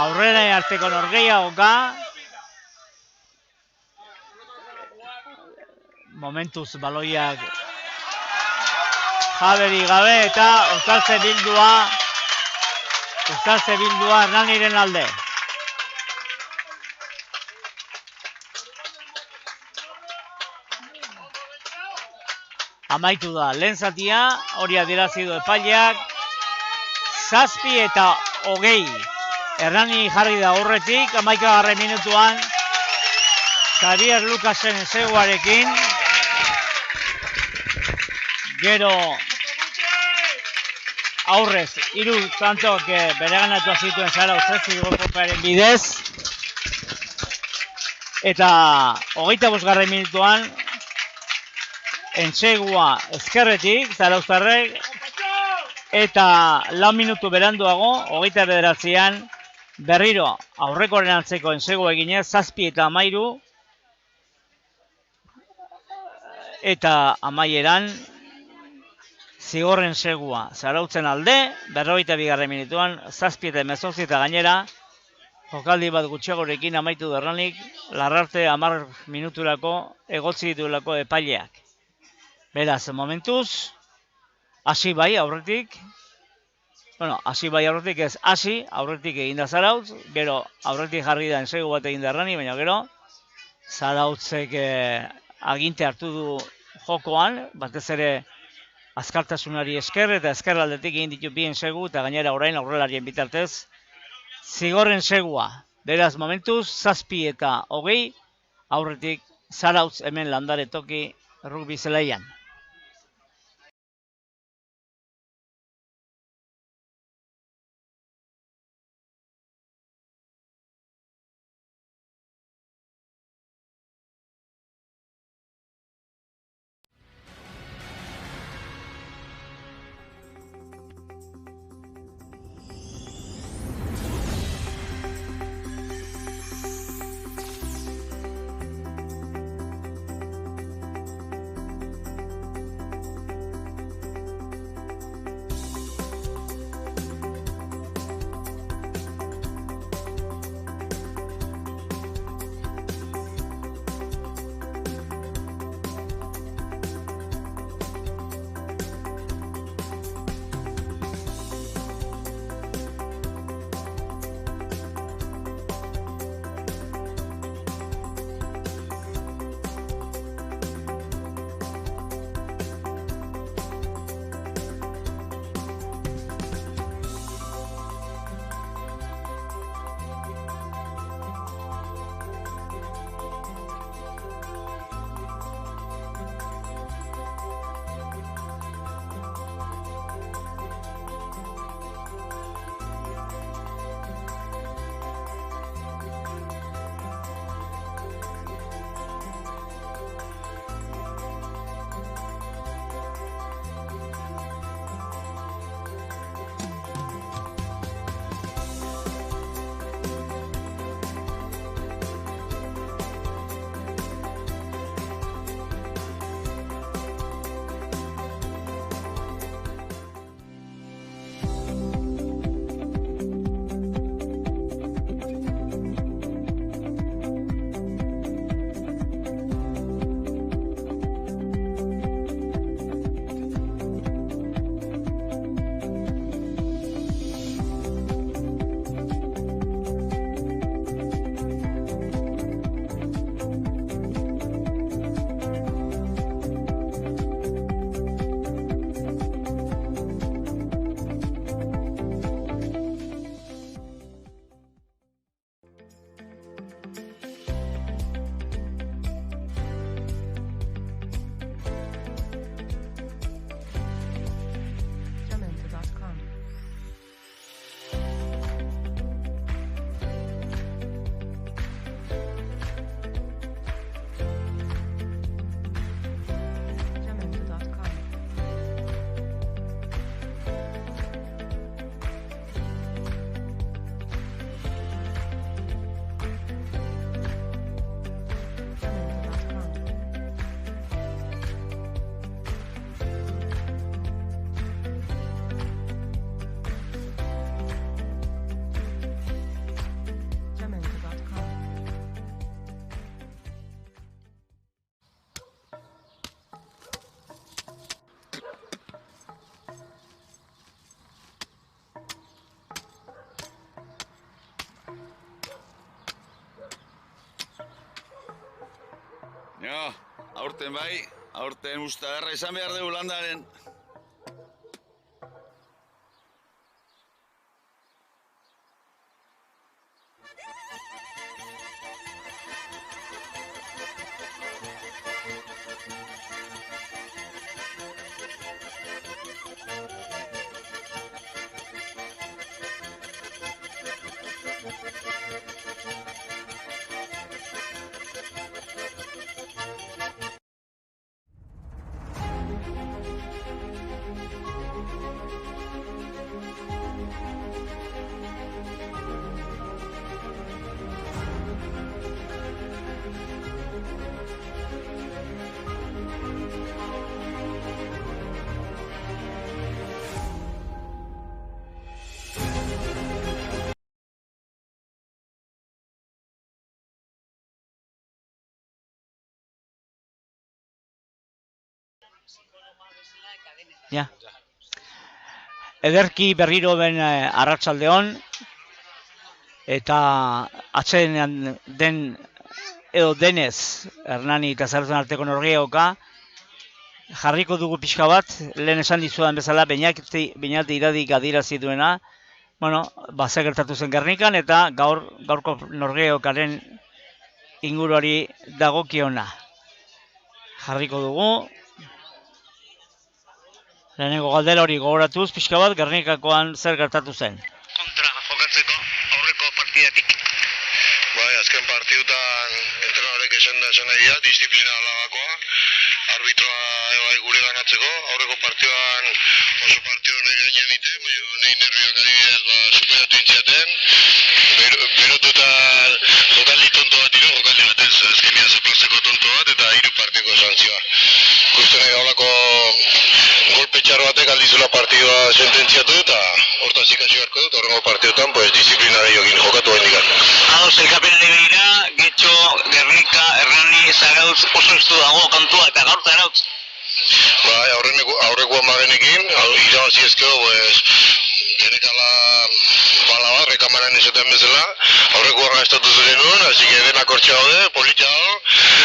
Speaker 1: aurrera arteko norgehiagoka. Momentuz baloiak jaberi gabe eta Uztartze bildua Hernaniren alde. Amaitu da lehen zatia, hori adierazi du epaileak, 7 eta 20. Hernani jarri da aurretik, 11. minutuan, Xavier Lukasen enseguarekin. Gero aurrez, 3 tantok bereganatu zituen Zarautz zigorkolpearen bidez. Eta 25. minutuan, entsegua ezkerretik, Zarauztarrek, eta 4 minutu beranduago, 29an, berriro aurrekoren antzeko entsegua eginez, 7 eta 13, eta amaieran, zigorren segua Zarautzen alde, 42. minutuan, 7 eta 18 eta gainera, jokaldi bat gutxiagorekin amaitu du Hernanik, Larrarte 10 minuturako egotzi dituelako epaileak. Beraz, momentuz, hasi bai aurretik, aurretik eginda Zarautz, gero aurretik jarri da ensegu bat eginda Hernani, baina gero Zarautzek aginte hartu du jokoan, batez ere azkartasunari esker eta ezkerraldetik egin ditu bi ensegu eta gainera orain aurrelarien bitartez zigorren segua. Beraz, momentuz, 7 eta 20 aurretik Zarautz hemen landare toki rugby zelaian.
Speaker 2: Jo, aurten bai, aurten ustagarra izan behar dugu landaren.
Speaker 1: Ja. Ederki berriro ben arratsaldeon eta atsedenean den edo denez Hernani eta Zarautzen arteko norgeoka jarriko dugu pixka bat, lehen esan dizudan bezala Beñat Iradik adierazi duena, bueno, ze gertatu zen Gernikan eta gaurko norgeokaren inguruari dagokiona jarriko dugu. Lehenengo galdera hori gogoratuz, pixka bat, Gernikakoan zer gertatu zen.
Speaker 3: Kontra jokatzeko aurreko partidatik.
Speaker 4: Bai, azken partidutan entrenadorek esan nahi dira, disiplina alagakoa, arbitroa gure ganatzeko, aurreko partiduan oso partidu nahi gainean ite, nahi nervioak adibidez superatu intziaten, berotuta jokaldi tonto bat dira, jokaldi batez, azkenia zaplazeko tonto bat, eta 3 partidoko santzioa. Kusten nahi gaulako golpe txar batek aldizula partidua sententziatu eta hortaz ikasi beharko dut, horrengo partidutan disiplinara jokin jokatu hendikan.
Speaker 3: Ados elkapenari begira, Getxo, Gernika, Hernani, Zarautz oso estu dago kantua eta gaur Zarautz.
Speaker 4: Bai, aurrekoan bagenekin, irabazi ezkero, genekala bala bat, rekamaran esaten bezala, aurrekoan gaztatu genuen, hasi que denak hortxe gaude, politxa dago,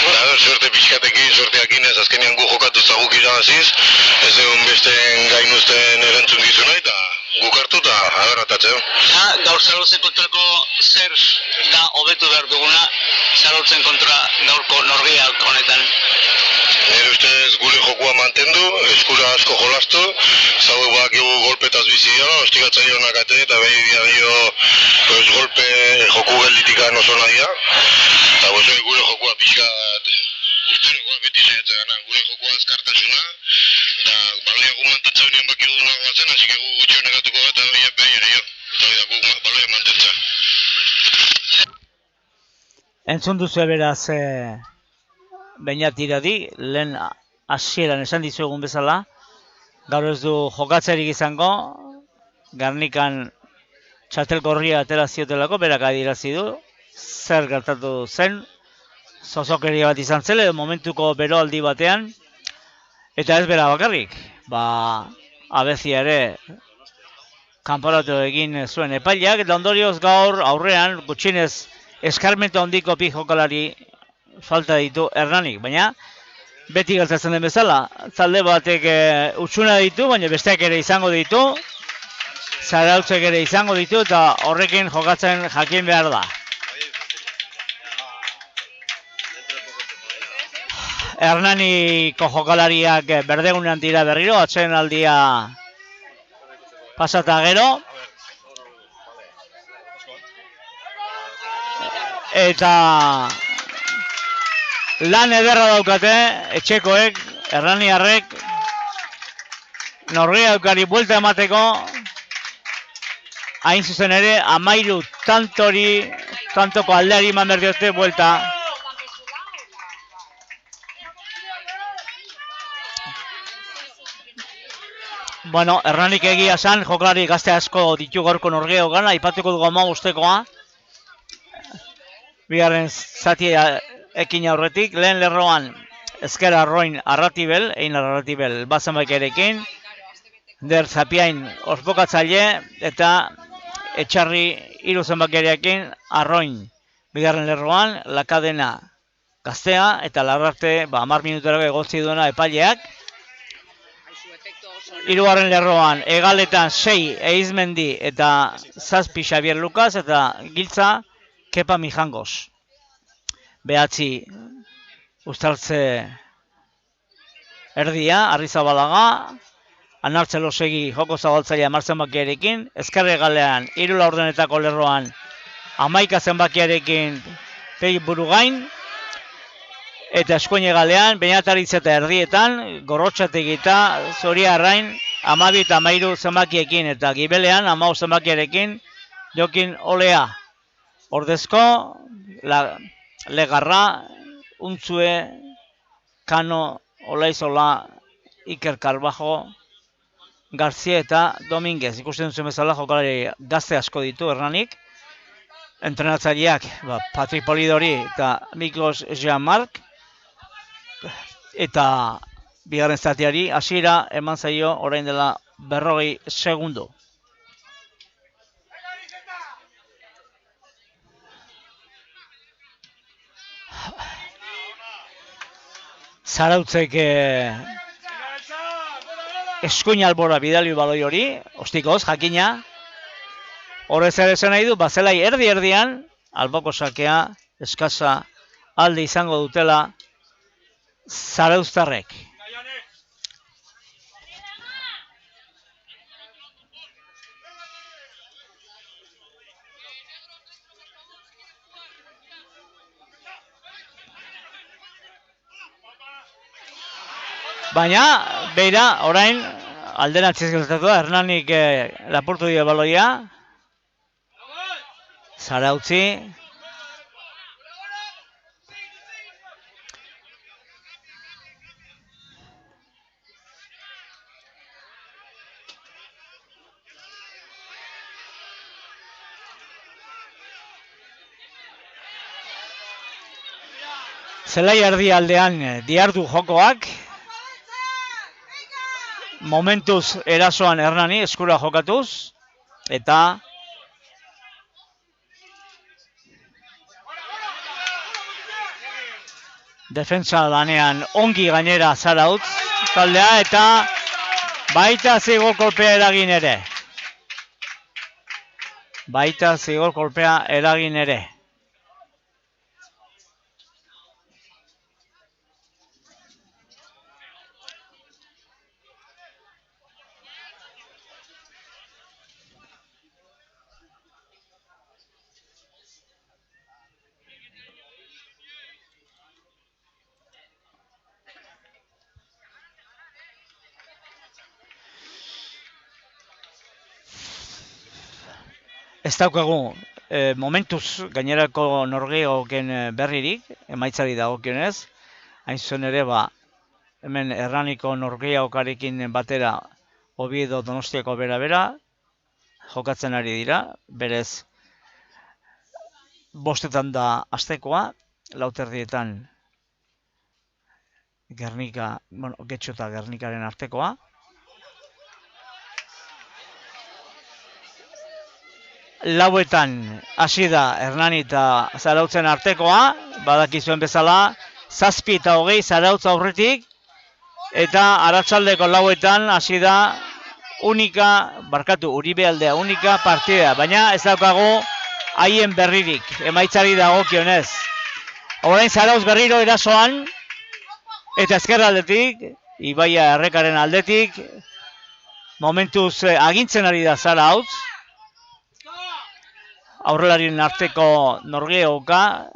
Speaker 4: eta suerte pixkatekin, suerteakin ez azkenean gu jokatu zaguk irabaziz, ez egun besten gainuzten erantzun gizuna eta guk hartu eta agarratatzen.
Speaker 3: Gaur Zarautzen kontrako zer da hobetu behar duguna Zarautzen kontra gaurko norgeak honetan?
Speaker 4: Nire ustez gure jokua mantendu, eskura asko jolastu, zauek bakigu golpetaz bizi dira, ostigatzaile honak ate eta behi dio golpe joku gelditikan oso nadia, eta gure jokua pixkat usterekoa beti zehatzen gana, gure jokua azkartasuna, eta baloiak mantentzea unien bakigu dunak batzen, hasi gu gutxo negatuko bat, eta behi ere jo, eta guk baloiak mantentza.
Speaker 1: Entzun duzu beraz Beñat Iradik, lehen hasieran esan dizuegun bezala, gaur ez du jokatzerik izango, Gernikan txartel gorria atera ziotelako, berak adierazi du, zer gertatu zen, zozokeria bat izan zela, momentuko beroaldi batean, eta ez bera bakarrik, abezia ere kanporatu egin zuen epaileak, eta ondorioz gaur aurrean gutxinez eskarmento handiko pi jokalari falta ditu Hernanik, baina beti gertatzen den bezala, talde batek utxuna ditu, baina besteak ere izango ditu, Zarautzek ere izango ditu, eta horrekin jokatzen jakin behar da. Hernaniko jokalariak berdegunean dira berriro, atzen aldia pasata gero, eta lan ederra daukate, etxekoek, Hernaniarrek, norgeaukari buelta emateko, hain zuzen ere, 13 tantoko aldeari eman behar diote buelta. Bueno, Hernanik egia esan, jokalari gazte asko ditu gaurko norgeokan, aipatuko dugu 15-koa. Bigarren zatia ekin aurretik, lehen lerroan ezker Arroin Arratibel, Einar Arratibel bazenbaikerekin, Der Zapiain ospokatzaile eta Etxarri 3 zenbakiarekin Arroin. Bigarren lerroan, Lakadena gaztea, eta Larrarte 10 minuterako egotzi duena epaileak. Hirugarren lerroan, Egaletan 6 Eizmendi eta 7 Xabier Lukas, eta giltza Kepa Mijangos. 9 Uztartze erdia, Arrizabalaga, Anartzelosegi joko zabaltzailea Mar zenbakiarekin, Ezkerre Galean 3 laurdenetako lerroan 11 zenbakiarekin Pegi Burugain, eta Eskuine Galean, Beñataritz eta erdietan, Gorrotxategi eta Zoria Arrain 12 eta 13 zenbakiekin, eta Gibelean 15 zenbakiarekin Jokin Olea. Ordezko, Legarra, Untzue, Kano, Olaizola, Iker Carbajo, Garzia eta Dominguez. Ikusten duzen bezala jokalari gazte asko ditu Hernanik. Entrenatzaileak Patrik Polidori eta Miklos Jean-Marc. Eta bigarren zatiari hasiera eman zaio orain dela 40 segundo. Zarautzek eskuin albora bidali baloi hori, ostikoz, jakina. Horrez ere zen nahi du, Zelai erdi-erdian, alboko sakea eskasa alde izango dutela zarauztarrek. Baina, beira, orain, alderantziz gertatu da, Hernanik lapurtu dio baloia. Zarautzi. Zelai erdi aldean diardu jokoak. Momentuz erasoan Hernani eskura jokatuz. Eta defentsa lanean ongi gainera Zarautz taldea, eta baita zigor kolpea eragin ere. Baita zigor kolpea eragin ere. Ez daukagu momentuz gainerako norgeoken berririk, emaitzari dagokionez. Hain zuen ere, hemen Hernaniko norgeokarekin batera Oviedo Donostiako bera-bera jokatzen ari dira. Berez, 5etan da astekoa, 4:00 Gernika, Getxo eta Gernikaren artekoa. Lauetan hasi da Hernani eta Zarautzen artekoa, badakizuen bezala, 7 eta 20 Zarautz aurretik, eta arratsaldeko 4:00 hasi da Uribe aldea unika partida, baina ez daukagu haien berririk, emaitzari dagokionez. Orain Zarautz berriro erasoan, eta ezker aldetik, Ibaia Errekaren aldetik, momentuz agintzen ari da Zarautz. Aurrelarien arteko norgeoka,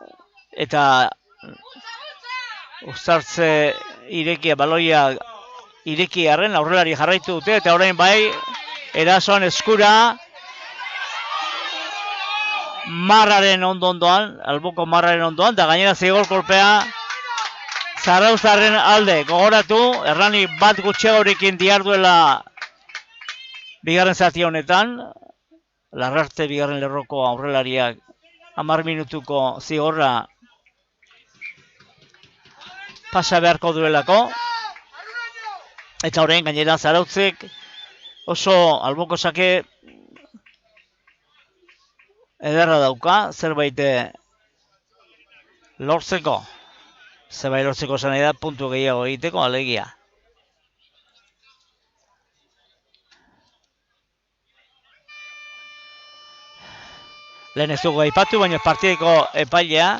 Speaker 1: eta Uztartze irekia, baloia irekiarren aurrelari jarraitu dute, eta orain bai erasoan eskura Marraren ondoan, alboko Marraren ondoan, da gainera zigor kolpea Zarauztarren alde. Gogoratu, Hernani bat gutxiagorekin diarduela bigarren zati honetan. Larrarte bigarren lerroko aurrelariak 10 minutuko zigorra pasa beharko duelako. Eta orain gainera Zarautzek oso alboko sake ederra dauka, zerbait lortzeko. Zeba erortzeko zen da, puntu gehiago egiteko, alegia. Lehen ez dugu aipatu, baina partideko epailea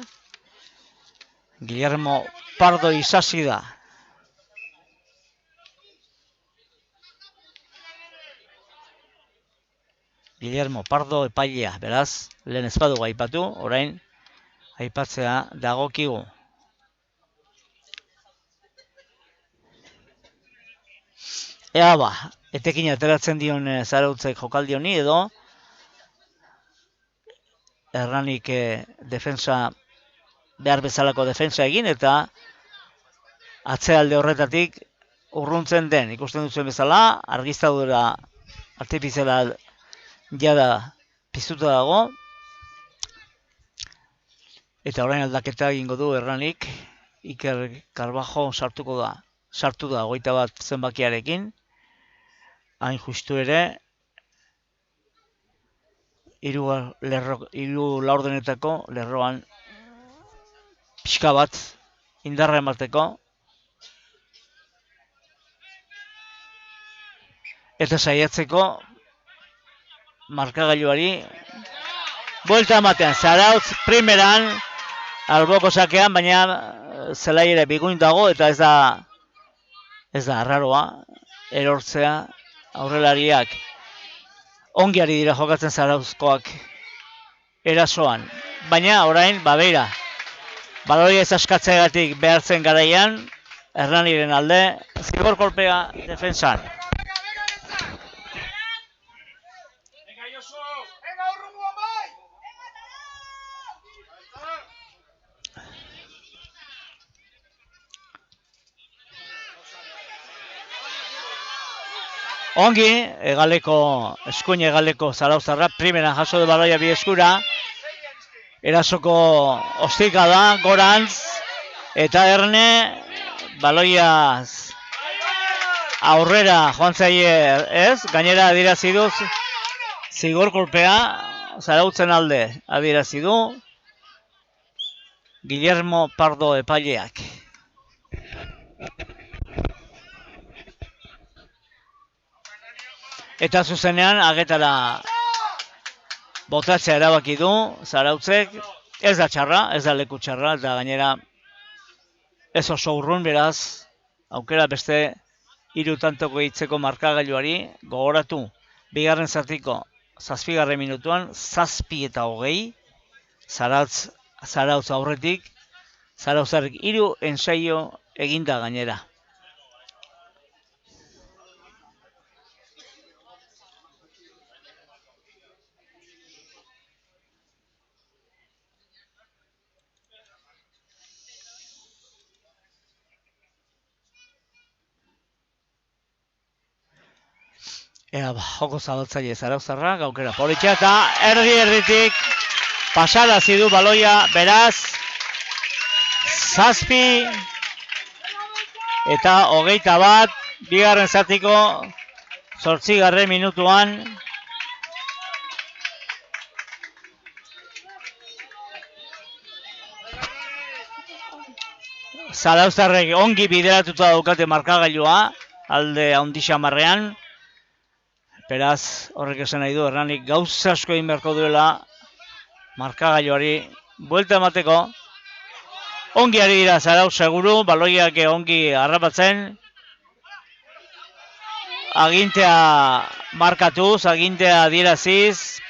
Speaker 1: Guillermo Pardo Isasi da. Guillermo Pardo epailea, beraz, lehen ez badugu aipatu, orain aipatzea dagokigu. Ea ba, etekin ateratzen dion Zarautzek jokaldi honi edo Erranik defensa, behar bezalako defensa egin eta atzealde horretatik urruntzen den. Ikusten duzuen bezala, argiztadura artifiziala jada piztuta dago. Eta orain aldaketa egingo du Erranik, Iker Carbajo sartu da 21 zenbakiarekin. Hain justu ere, hiru laurdenetako lerroan pixka bat indarra emateko. Eta saiatzeko markagailuari buelta ematean. Zarautz primeran, alboko sakean, baina zelai ere biguin dago eta ez da arraroa erortzea. Aurrelariak ongi ari dira jokatzen Zarauzkoak erasoan. Baina orain, babera, baloia ez askatzeagatik behartzen garaian, Hernaniren alde, zigor kolpea defensan. Ongi, eskuin egaleko Zarauztarra, primeran jaso du baloia bi eskura, erasoko ostika da, gorantz, eta Erne, baloia aurrera joan zaie ez, gainera adierazi du, zigor kolpea, Zarautzen alde adierazi du, Guillermo Pardo epaileak. Eta zuzenean, agetara botatzea erabaki du, Zarautzek, ez da txarra, ez da leku txarra, eta gainera ez oso urrun, beraz, aukera beste 3 tantoko hitzeko markagailuari gogoratu. Bigarren zatiko 7. minutuan, 7:20, Zarautz aurretik, Zarautzarek 3 ensaio eginda gainera. Ea, joko zabaltzaile Zarauztarrak, aukera politxea eta erditik pasarazi du baloia, beraz, 7 eta 21, bigarren zatiko 8. minutuan. Zarauztarrek ongi bideratuta daukate markagailua, alde handi xamarrean. Beraz, horrek esan nahi du, Hernanik gauza asko egin beharko duela markagailuari buelta emateko. Ongi ari dira Zarautz seguru, baloiak ongi harrapatzen. Agintea markatuz, agintea adieraziz.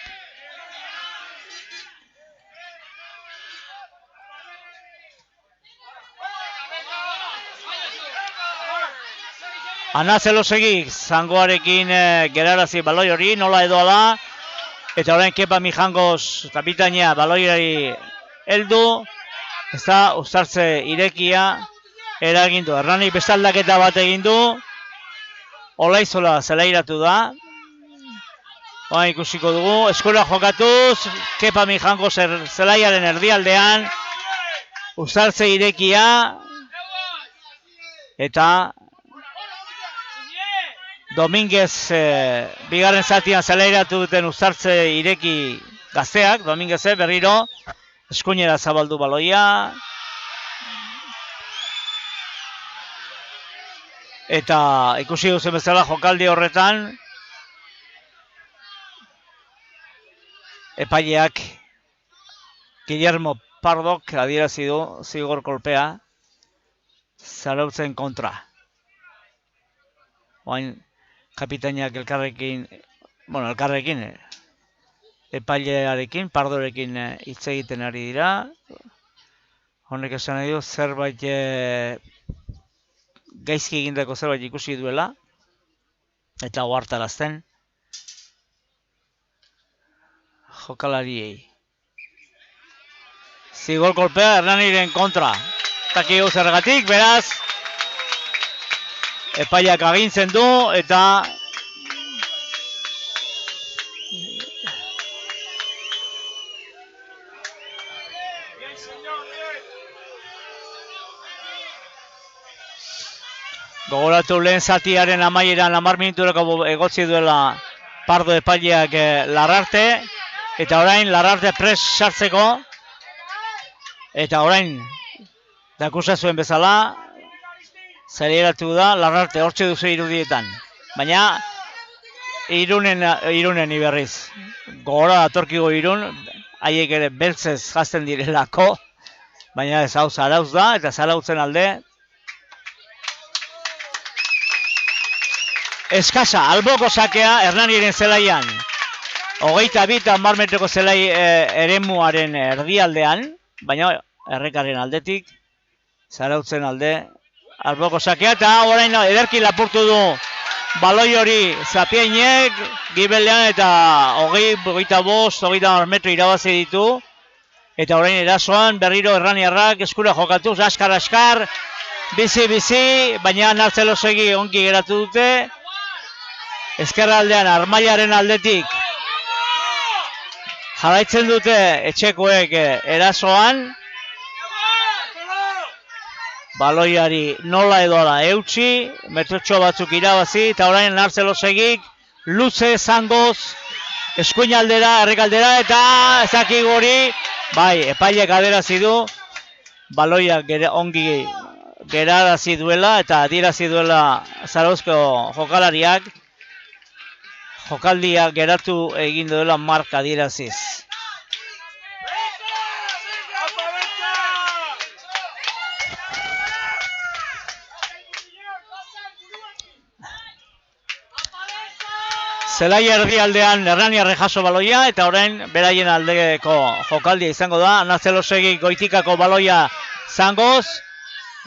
Speaker 1: Ana Zelosegi zangoarekin gerarazi baloi hori, nola edo ala. Eta orain Kepa Mijangos kapitaina baloiari heldu. Ez da, uztartze irekia eragindu. Hernanik bestaldaketa bat egin du. Olaizola zelairatu da. Orain ikusiko dugu. Eskura jokatuz. Kepa Mijangos zelaiaren erdialdean. Uztartze irekia. Eta Dominguez bigarren zatian zelairatu duten uztartze ireki gazteak, Dominguez berriro eskuinera zabaldu baloia. Eta ikusi duzen bezala jokaldi horretan epaileak Guillermo Pardok adierazi du zigor kolpea Zarautzen kontra. Oain kapitainak elkarrekin epailearekin, Pardorekin hitz egiten ari dira. Honek esan nahi du zerbait gaizki egindako zerbait ikusi duela eta ohartarazten jokalariei. Zigor kolpea Hernaniren kontra. Takigu zergatik, beraz epaileak agintzen du eta gogoratu lehen zatiaren amaieran 10 minuturako egotzi duela Pardo epaileak Larrarte eta orain Larrarte pres sartzeko eta orain dakusa zuen bezala zerieratu da Larrarte hortxe duzu irudietan. Baina Irunen iberriz. Gogora datorkigo Irun, haiek ere beltzez jazten direlako, baina ez hau Zarautz da eta Zarautzen alde eskasa, alboko sakea Hernaniren zelaian. 22 metroko zelai eremuaren erdialdean, baina errekaren aldetik, Zarautzen alde, alboko sakea, eta orain ederki lapurtu du baloi hori Zapiainek, gibelean eta 25-30 metro irabazi ditu, eta orain erasoan berriro Hernaniarrak eskura jokatuz, askar, bizi, baina Nartzelosegi onki geratu dute, ezkerraldean Armailaren aldetik jarraitzen dute etxekoek erasoan, baloiari nola edola eutxi, metrotxo batzuk irabazi, eta orain Nartzelosegik luze zangoz eskuinaldera, errekaldera, eta ezakik hori, bai, epailek aderazi du, baloiak ongi gerarazi duela, eta adierazi duela Zarauzko jokalariak, jokaldia geratu egin duela marka adieraziz. Zelai erdialdean Hernaniarrek jaso baloia eta orain beraien aldeko jokaldia izango da. Nartzelosegi goitikako baloia zangoz,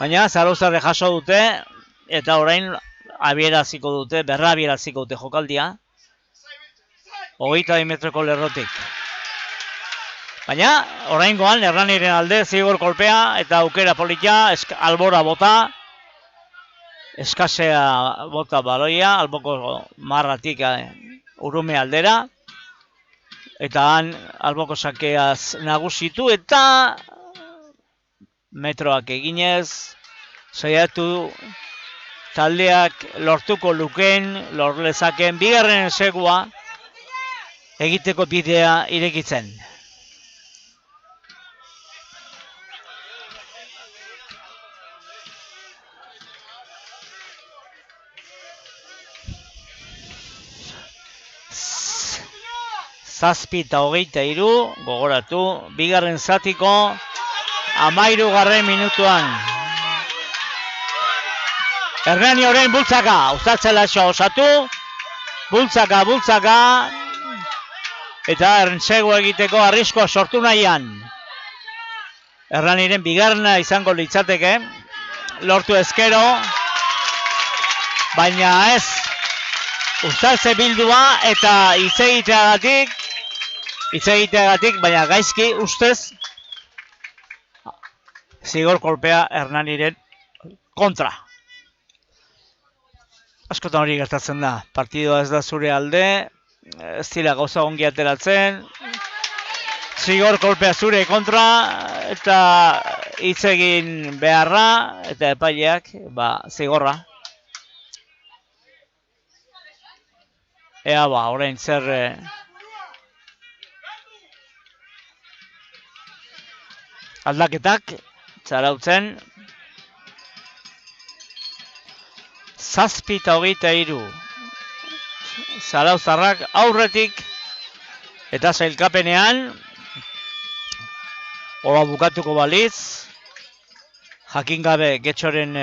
Speaker 1: baina Zarauzarrek jaso dute eta orain abieraziko dute, berra abieraziko dute jokaldia. 22 metroko lerrotik. Baina oraingoan Hernaniren alde zigor kolpea eta aukera polita, albora bota. Eskasea bota baloia, alboko marratik Urume aldera. Eta han alboko sakeaz nagusitu eta metroak eginez saiatu taldeak lortuko lukeen, lorlezaken bigarren segua egiteko bidea irekitzen. Zazpi eta 23, gogoratu, bigarren zatiko 13. minutuan. Hernani orain bultzaka, Uztatzelaxo osatu, bultzaka, eta errentzego egiteko arriskoa sortu nahian. Hernaniren bigarrena izango litzateke, lortu ezkero, baina ez, Uztatze bildua eta hitz egiteagatik, baina gaizki ustez zigor kolpea Hernaniren kontra. Askotan hori gertatzen da, partidua ez da zure alde, ez dira gauza ongi ateratzen, zigor kolpea zure kontra, eta hitz egin beharra, eta epaileak, zigorra. Ea orain zer aldaketak, Zarautzen. 7-23. Zarauztarrak aurretik eta sailkapenean hola bukatuko balitz, jakin gabe Getxoren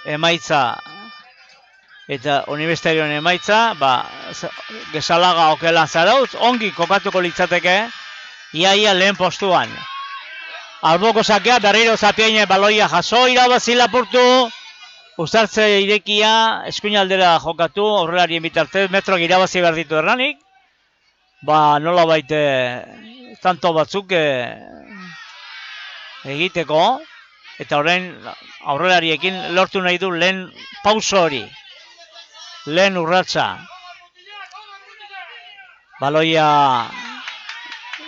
Speaker 1: emaitza eta Unibertsitarioen emaitza, Gezalaga okelan Zarautz, ongi kokatuko litzateke, iaia lehen postuan. Alboko sakea, berriro Zapiaine baloia jaso, irabazi Lapurtu, Uztartze irekia, eskuinaldera jokatu, aurrelarien bitartez, metroak irabazi behar ditu Erranik, nola baite tanto batzuk egiteko, eta orain aurrelariekin lortu nahi du lehen pauso hori, lehen urratsa. Baloia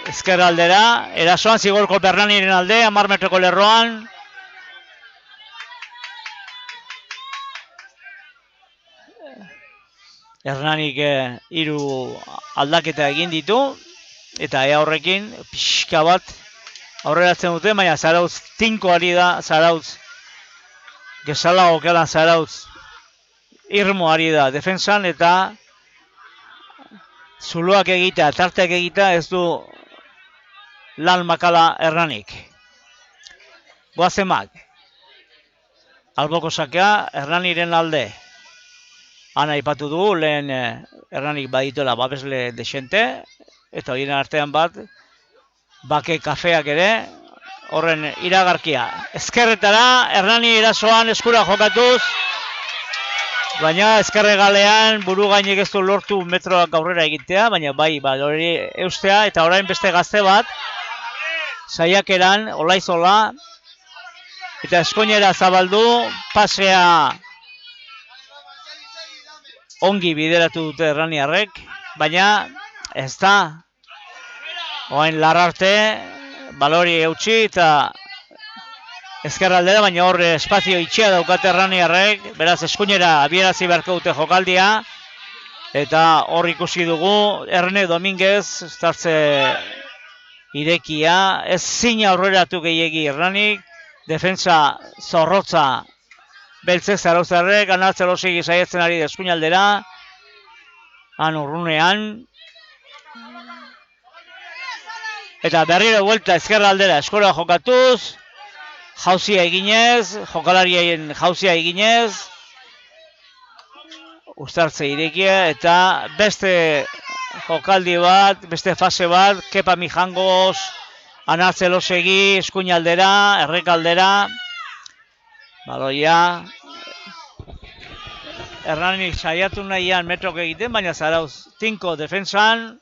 Speaker 1: ezkerraldera, erasoan zigorko Erraniren alde, 10 metroko lerroan. Erranik 3 aldaketa egin ditu, eta horrekin pixka bat aurreratzen dute, baina Zarautz tinko ari da, Zarautz, Gezala okelan Zarautz, irmo ari da defensan, eta zuloak egitea, tarteak egitea ez du lan makala Erranik. Goazemak, alboko sakea Erraniren alde. Ana aipatu dugu, lehen Erranik badituela babesle desente, eta horien artean bat, bake kafeak ere, horren iragarkia. Ezkerretara, Errani erasoan eskura jokatuz, baina ezkerre galean buru gainek ez du lortu metroak aurrera egitea, baina bai hori eustea, eta orain beste gazte bat, saiakeran, Olaizola, eta eskoinera zabaldu, pasea ongi bideratu dute Erraniarrek, baina ez da, oain larrarte, balori eutxi eta ezkerraldera, baina hor espazio itxea daukate Erraniarrek, beraz eskuinera abierazi beharko dute jokaldia, eta hor ikusi dugu Erne Dominguez, Uztartze irekia, ez zina aurreratu gehiegi Erranik, defensa zorrotza beltzek Zarauztarrek, Anartze Losegi saietzen ari da eskuinaldera, han urrunean, eta berriro buelta ezkerraldera eskora jokatuz, jauzia eginez, jokalarien jauzia eginez, Uztartze irekia, eta beste jokaldi bat, beste fase bat, Kepa Mijangos, Anartze Losegi, eskuinaldera, errekaldera, baloia, Erranik saiatu nahian metrok egiten, baina Zarauz tinko defensan,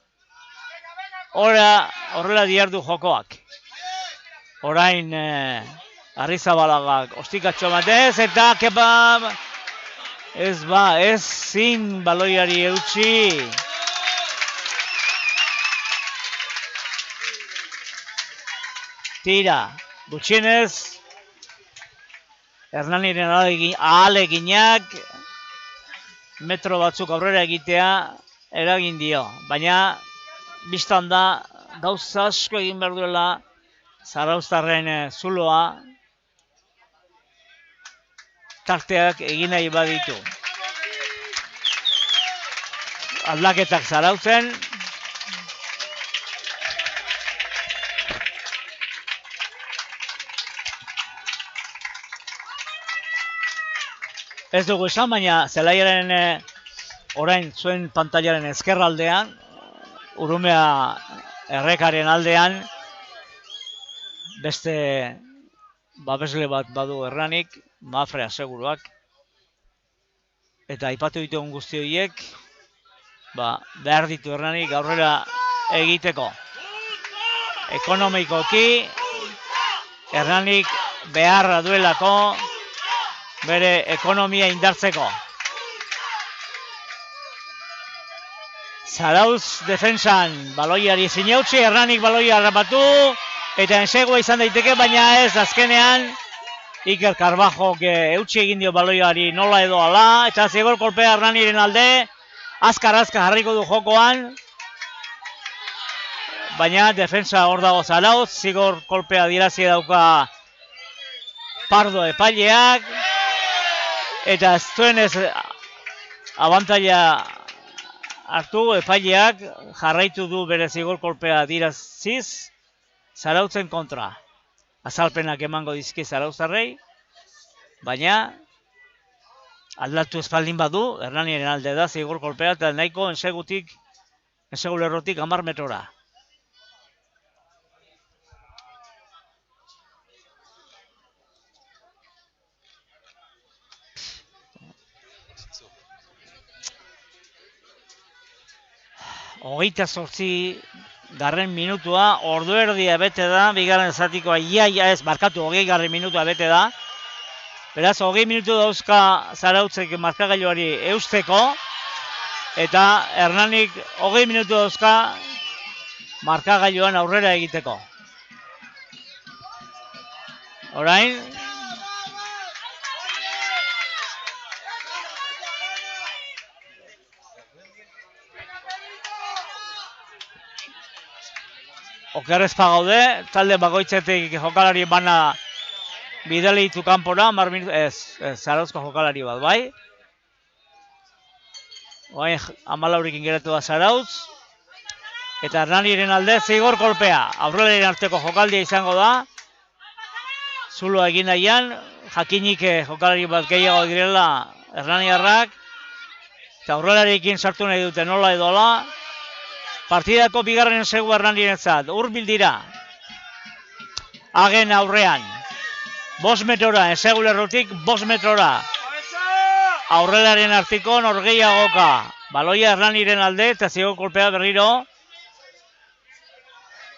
Speaker 1: horrela diardu jokoak. Orain Arrizabalagak ostikatxo batez, eta Kepa ez zin baloiari eutxi. Tira, gutxienez, Hernaniren ahaleginak metro batzuk aurrera egitea eragin dio. Baina, biztan da, gauza asko egin behar duela Zarauztarren zuloa tarteak egin nahi baditu. Aldaketak Zarautzen. Ez dugu esan, baina zelaiaren orain zuen pantailaren ezkerraldean, Urumea errekaren aldean, beste babesle bat badu Erranik, Mafrea seguruak, eta aipatu ditugun guzti horiek, behar ditu Erranik aurrera egiteko. Ekonomikoki, Erranik beharra duelako, bere ekonomia indartzeko. Zarauz defensan baloiari zineutzi, Erranik baloia harrapatu, eta ensegua izan daiteke, baina ez azkenean Iker Carbajok eutsi egin dio baloiari nola edo ala, eta zigor kolpea Erraniren alde, azkar-azkar jarriko du jokoan, baina defensa hor dago Zarauz, zigor kolpea dirazi dauka Pardo epaileak, eta ez duen ez abantaila hartu, epaileak jarraitu du bere zigor kolpea diraziz Zarautzen kontra. Azalpenak emango dizki Zarauzarrei, baina aldatu espaldin badu, Hernaniaren alde da zigor kolpea eta nahiko ensegu lerrotik 10 metrora. Hogeita 8. Minutua, ordu erdia bete da, bigarren zatikoa ez, markatu 20. minutua bete da. Beraz, 20 minutu dauzka Zarautzek markagailuari eusteko, eta Hernanik 20 minutu dauzka markagailuan aurrera egiteko. Orain, okerrezpa gaude, talde bakoitzetik jokalari bana bidali ditu kanpora, Zarauzko jokalari bat, bai? Oain 14 geratu da Zarauz. Eta Hernaniren alde zigor kolpea. Aurrelaren arteko jokaldia izango da. Zuloa egin nahian, jakinik jokalari bat gehiago direla Hernaniarrak. Eta aurrelarekin sartu nahi dute nola edola. Partidako bigarren ensegu Hernanirentzat, hurbil dira. Hagen aurrean. 5 metrora, ensegu lerrotik 5 metrora. Aurrelaren artiko norgehiagoka. Baloia Hernaniren alde eta zigor kolpea berriro.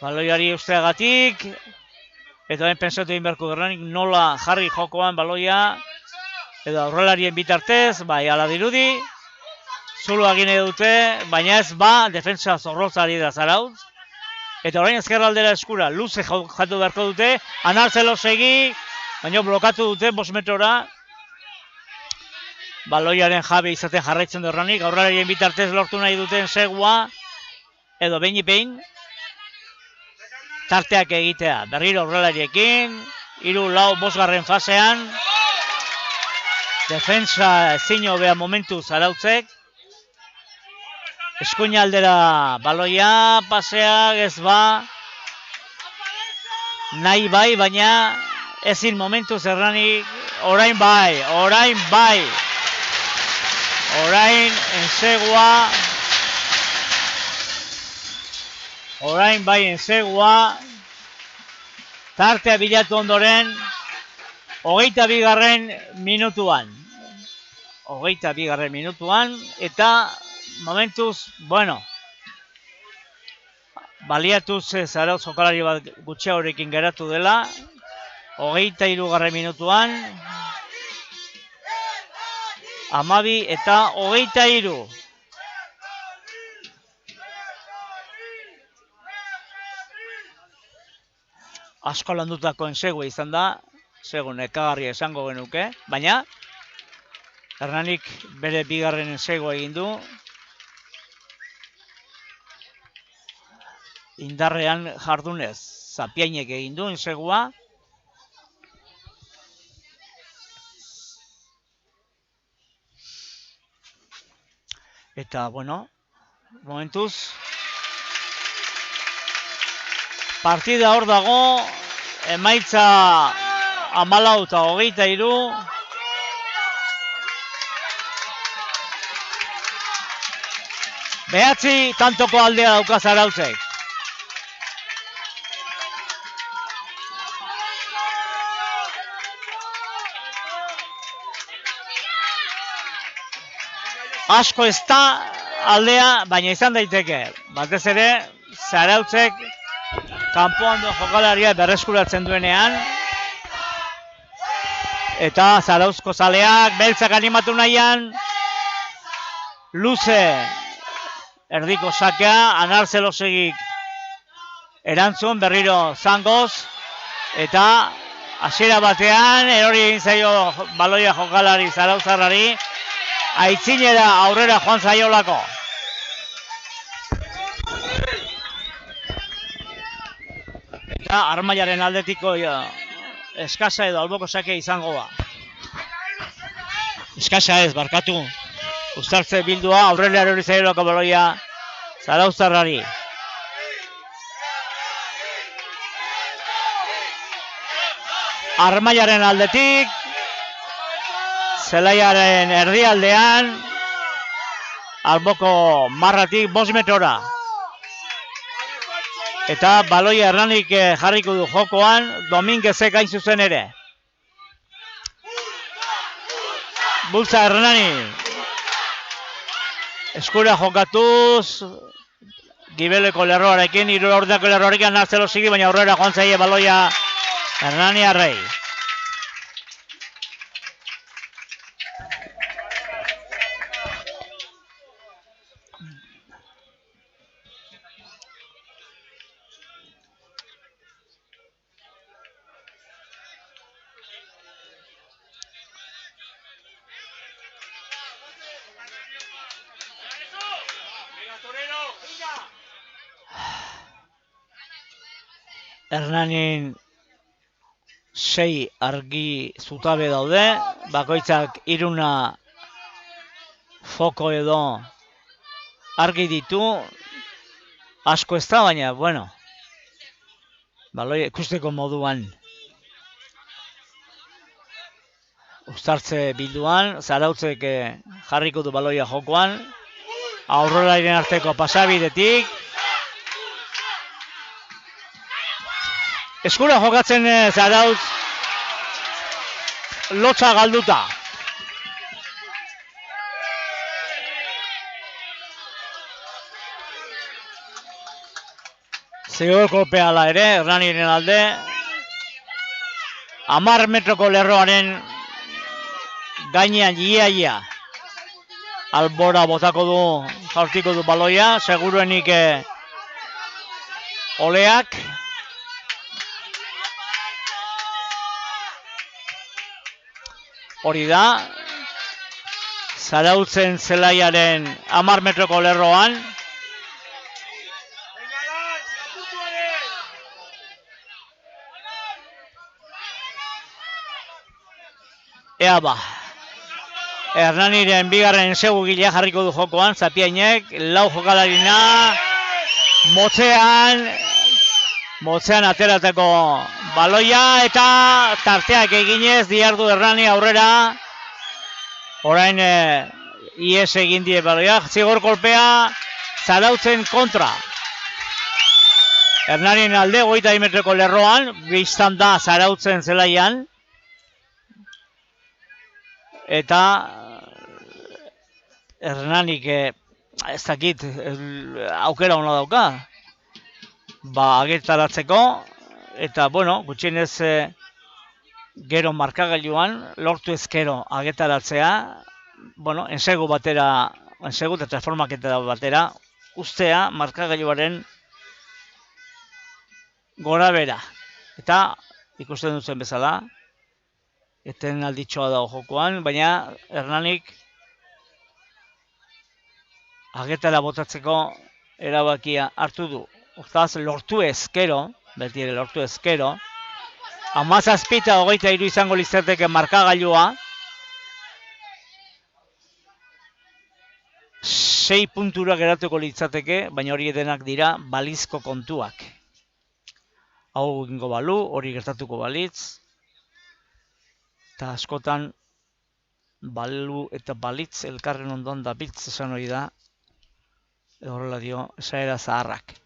Speaker 1: Baloiari usteagatik. Eta ben pensatu egin beharko Hernanik nola jarri jokoan baloia. Edo aurrelarien bitartez, bai ala dirudi. Zuloa egin dute, baina ez ba, defensa zorrotzari da Zarauz. Eta orain ezkerra aldera eskura, luze jatu beharko dute, Anartzelo segi, baina blokatu dute 5 metrora. Baloiaren jabe izaten jarraitzen du Hernanik, aurrelarien bitartez lortu nahi duten segua, edo behin tarteak egitea. Berriro aurrelariekin, 3-4 fasean, defensa ezin hobea momentu Zarautzek. Eskuina aldera baloia, paseak ez ba. Nahi bai, baina ezin momentu Hernanik, orain bai. Orain ensegua. Orain bai ensegua. Tartea bilatu ondoren, 22. minutuan. 22. minutuan, eta momentuz, bueno, baliatuz Zarauz jokalari bat gutxiagorekin geratu dela, 23. minutuan, 12 eta 23. Asko landutako ensegua izan da, segun ekagarria esango genuke, baina Hernanik bere bigarren ensegua egin du. Indarrean jardunez, Zapiainek egin du ensegua. Eta, bueno, momentuz, partida hor dago, emaitza 14 eta 23. Behatzi tantoko aldea dauka Zarautzek. Asko ez da aldea, baina izan daiteke. Batez ere, Zarautzek kanpoan duen jokalaria berreskuratzen duenean. Eta Zarauzko zaleak, beltzak animatu nahian. Luze erdiko sakea, Anarzelosegik erantzun berriro zangoz. Eta hasiera batean, erori egin zaio baloia jokalari Zarauzarrari. Aitzinera aurrera joan zaiolako. Eta Armailaren aldetiko eskasa edo alboko sake izango da. Eskasa ez, barkatu. Uztartze bildua, aurrera erori zailoko baloia Zarauztarrari. Armailaren aldetik, zelaiaren erdialdean, alboko marratik 5 metrora. Eta baloia Hernanik jarriko du jokoan, Dominguezek hain zuzen ere. Bultza Hernani. Eskura jokatuz, Gibeleko lerroarekin, 3 ordako lerroarekin hartzelo sigi, baina aurrera joan zaie baloia Hernani Arrei. Hernanin 6 argi zutabe daude, bakoitzak 3 foko edo argi ditu, asko ez da, baina, bueno, baloi ikusteko moduan. Uztartze bilduan, Zarautzek jarriko du baloia jokoan, aurrelaren arteko pasabidetik, eskura jokatzen Zarautz lotza galduta. Zigor kolpea ala ere, Hernaniren alde. 10 metroko lerroaren gainean ia. Albora botako du, jaurtiko du baloia, seguruenik oleak. Hori da, Zarautzen zelaiaren 10 metroko lerroan. Ea ba, Hernaniren bigarren segu gilea jarriko du jokoan, Zapiainek, 4 jokalarina, motzean aterateko baloia eta tarteak eginez diardu Hernani aurrera. Orain ies egin die baloia, zigor kolpea Zarautzen kontra. Hernanien alde 20 metroko lerroan, biztan da Zarautzen zelaian. Eta Hernanik ez dakit aukera ona dauka. Agertaratzeko, eta bueno, gutxienez gero markagailuan, lortu ezkero agertaratzea, bueno, ensegu eta transformaketa batera, ustea markagailuaren gora bera. Eta ikusten duzen bezala, eten alditxoa dago jokoan, baina Hernanik agertara botatzeko erabakia hartu du. Hortaz, lortu ezkero, beti ere lortu ezkero, 17 eta 23 izango litzateke markagailua, 6 puntura geratuko litzateke, baina hori denak dira balizko kontuak. Hau egingo balu, hori gertatuko balitz, eta askotan balu eta balitz elkarren ondoan da biltz esan hori da, horrela dio, esaera zaharrak.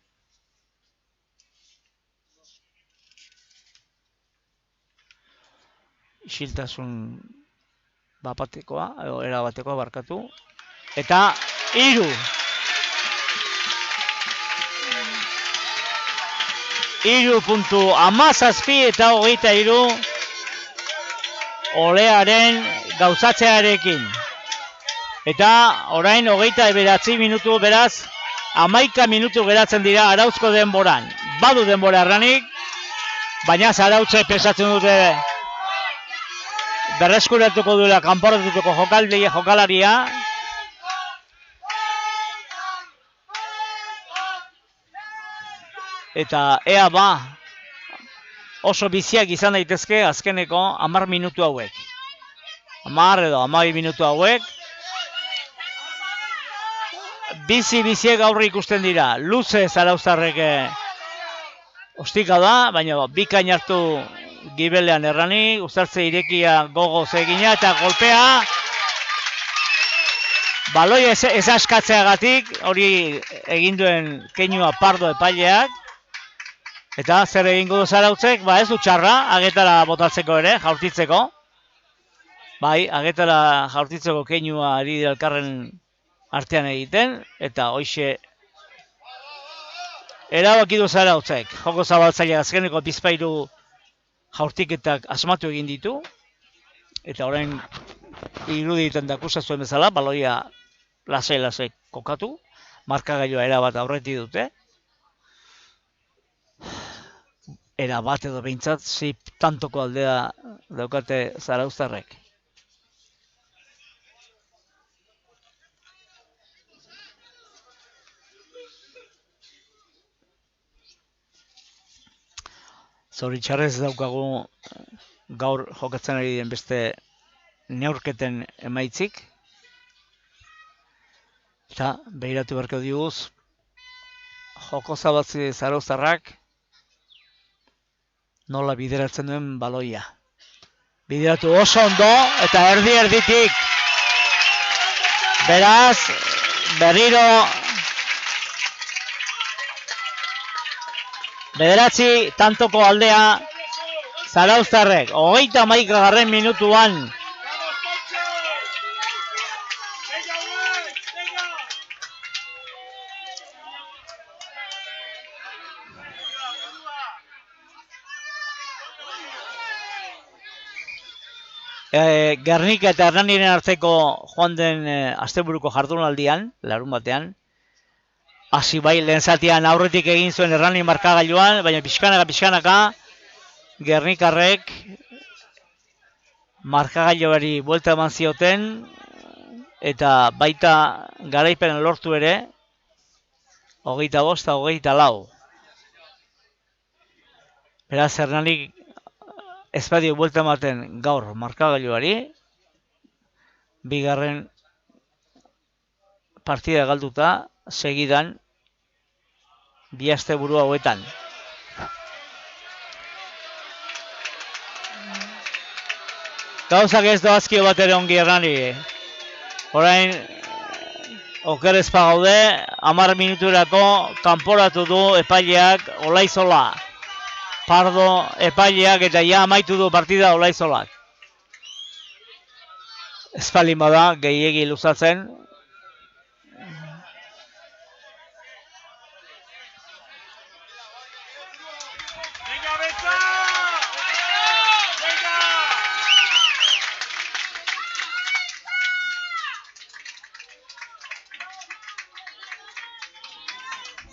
Speaker 1: Isiltasun bapatekoa, edo erabatekoa barkatu. Eta 3. 3.17 eta 23 olearen gauzatzearekin. Eta orain 29 minutu beraz, 11 minutu geratzen dira Arauzko denboran. Badu denbora Hernanik, baina Zarautze pesatzen dute berreskuratuko duela kanporatuko jokalaria. Eta ea ba, oso biziak izan daitezke azkeneko 10 minutu hauek. 10 edo 12 minutu hauek. Biziek aurre ikusten dira. Luze Zarauztarrek ostika da, baina bikain hartu gibelean errani, Uzartze irekia gogoz egina eta golpea. Baloi ez askatzeagatik, hori egin duen keinua Pardo epaileak. Eta zer egingo du Zarautzek, ez du txarra, Agetara botatzeko ere, jaurtitzeko. Bai, Agetara jaurtitzeko keinua ari dira elkarren artean egiten, eta hoxe erabaki du Zarautzek. Joko zabaltzaile azkeneko bizpairu jaurtiketak asmatu egin ditu, eta orain irudietan dakusa zuen bezala, baloia lasai kokatu, markagailua erabat aurretik dute. Erabat edo behintzat, tantoko aldea daukate Zarauztarrek. Zoritxarrez daukagu gaur jokatzen ari den beste neurketen emaitzik. Eta behiratu beharko diguz, joko zabatzi Zarauztarrak nola bideratzen duen baloia. Bideratu oso ondo eta erditik. Beraz, berriro bederatzi tantoko aldea Zarauztarrek. 31. minutuan. Gernika eta Hernaniren arteko joan den asteburuko jardunaldian, larun batean, hasi bai lehen zatian aurretik egin zuen Hernani markagailuan, baina pixkanaka Gernikarrek markagailuari buelta eman zioten, eta baita garaipen lortu ere, 25 eta 24. Beraz, Hernanik ez badio buelta ematen gaur markagailuari, bigarren partida galduta, segidan, bi asteburu hauetan. Gauzak ez doazkio bat ere ongi Hernani. Orain, oker ezpagaude, 10 minuturako kanporatu du epaileak Olaizola. Pardo epaileak eta ja amaitu du partida Olaizolak. Ez palin bada, gehiegi luzatzen.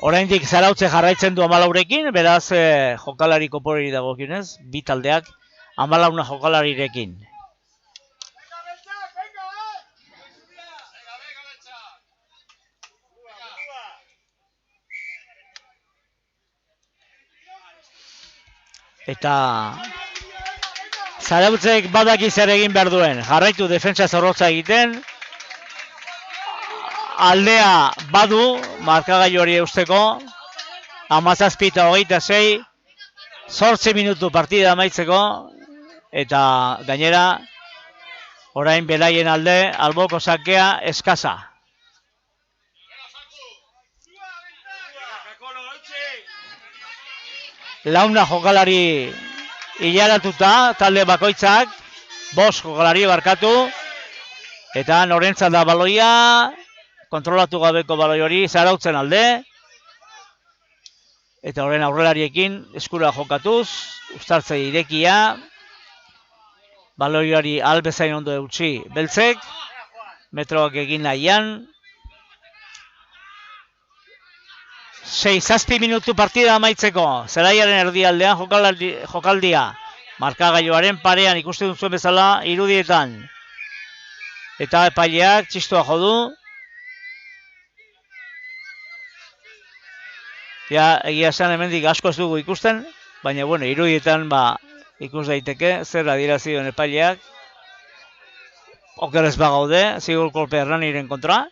Speaker 1: Oraindik Zarautze jarraitzen du 14rekin, beraz jokalari koporeri dagokionez, bi taldeak 14 jokalarirekin. Eta Zarautzek badaki zer egin behar duen, jarraitu defentsa zorrotza egiten, aldea badu, markagailu hori eusteko, 17 eta 26, 8 minutu partida amaitzeko, eta gainera, orain beraien alde, alboko sakea eskasa. Launa jokalari hilaratuta, talde bakoitzak, 5 jokalari barkatu, eta norentzat da baloia, kontrolatu gabeko baloi hori Zarautzen alde, eta horren aurrelariekin eskura jokatuz, Uzartze irekia, baloi hori albezain ondo eutxi beltzek, metroak egin nahian, 6-7 minutu partida amaitzeko, zelaiaren erdialdean jokaldia, markagailuaren parean ikusten duzuen bezala irudietan, eta epaileak txistua jodu. Ja, egia esan hemendik asko ez dugu ikusten, baina bueno, irudietan ikus daiteke zer adierazi duen epaileak. Oker ez bagaude, zigor kolpe Hernaniren kontra.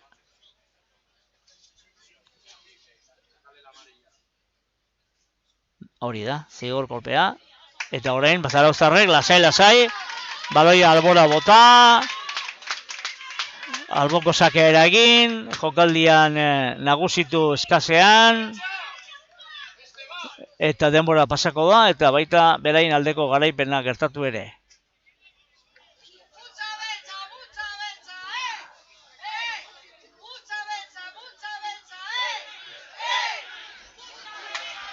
Speaker 1: Hori da, zigor kolpea. Eta orain, Zarauztarrek, lasai, baloia albora bota. Alboko sakea eragin, jokaldian nagusitu eskasean. Eta denbora pasako da, eta baita berain aldeko garaipena gertatu ere.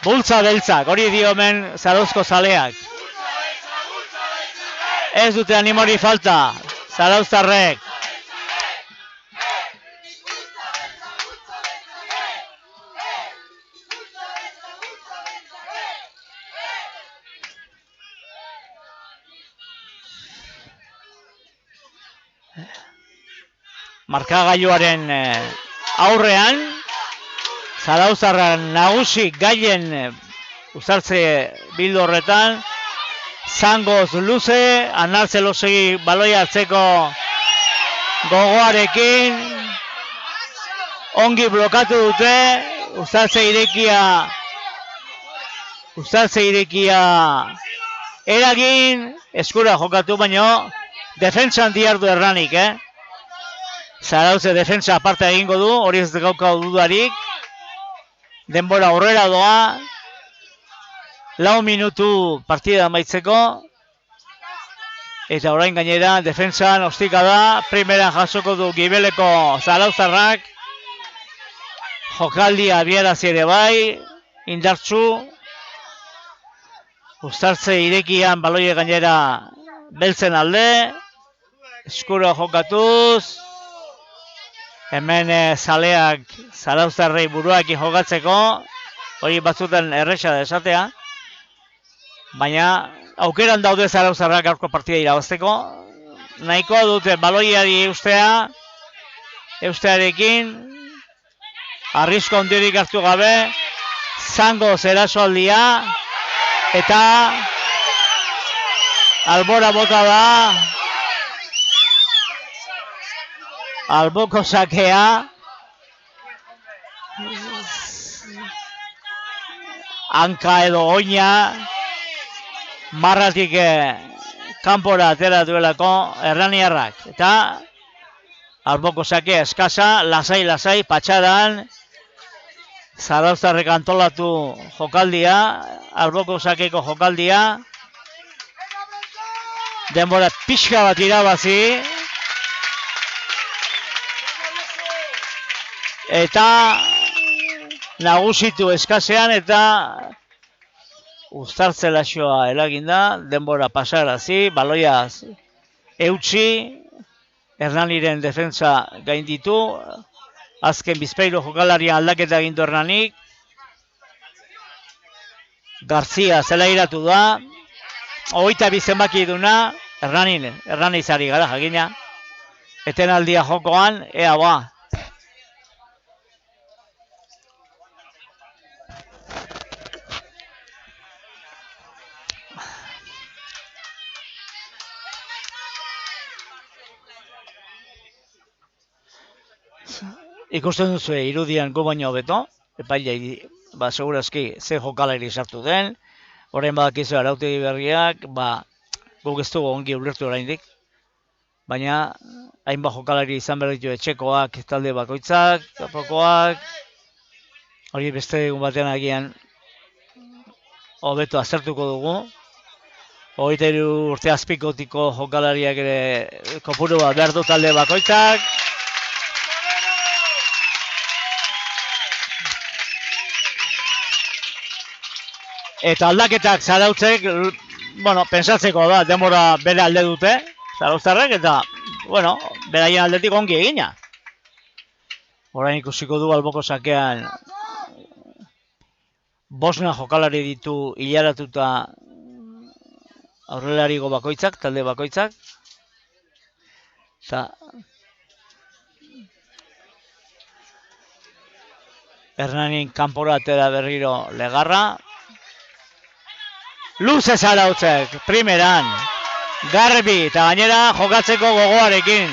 Speaker 1: Bultza beltzak, hori dio hemen Zarauzko zaleak. Ez dute animori falta, Zarauztarrek. Markagailuaren aurrean, Zarauztarren nagusi gaien uzartze bildu horretan, zangoz luze, Anartzelosegi baloia hartzeko gogoarekin, ongi blokatu dute, uzartze irekia eragin, eskura jokatu baino, defentsan diardu Hernanik, Zarauze defentsa aparte egingo du, hori ez gauka dudarik. Denbora aurrera doa. 4 minutu partida amaitzeko. Eta orain gainera defentsan ostika da. Primeran jasoko du Gibeleko Zarauztarrak. Jokaldia abiarazi ere bai. Indartsu. Uztartze irekian baloie gainera beltzen alde. Eskura jokatuz. Hemen zaleak Zarauztarrei buruakin jokatzeko, hori batzutan erresa da esatea, baina aukeran daude Zarauztarrak gaurko partida irabazteko, nahikoa dute baloiari eustearekin, arrisko ondiorik hartu gabe, zangoz erasoaldia, eta albora bota da, alboko sakea, hanka edo oina, marratik kanpora atera duelako Hernaniarrak. Eta alboko sakea eskasa, lasai, patxadan, Zarauztarrek antolatu jokaldia, alboko sakeko jokaldia, denbora pixka bat irabazi, eta nagusitu eskasean eta uztartze laxoa eraginda, denbora pasarazi, baloia eutxi, Hernaniren defentsa gainditu, azken bizpahiru jokalarian aldaketa egindu Hernanik, Garzia zelairatu da, 22 zenbaki duna, Hernani zari gara jakina, etenaldia jokoan, ea ba. Ikusten duzu irudian gu baino hobeto, epailei segurazki ze jokalari sartu den, orain badakizu arautegi berriak, guk ez dugu ongi ulertu oraindik, baina hainbat jokalari izan behar ditu etxekoak, talde bakoitzak, tapokoak, hori beste egun batean agian hobeto aztertuko dugu. 23 urte azpikotiko jokalariak ere kopuru bat behar du talde bakoitzak. Eta aldaketak Zarautzek, pentsatzeko da, denbora bere alde dute, Zarauztarrek, eta, beraien aldetik ongi egina. Orain ikusiko du alboko sakean, 5 jokalari ditu hilaratuta aurrelariko bakoitzak, talde bakoitzak. Eta Hernanin kanpora atera berriro Legarra. Luze Zarautzek, primeran. garbi, eta gainera jokatzeko gogoarekin.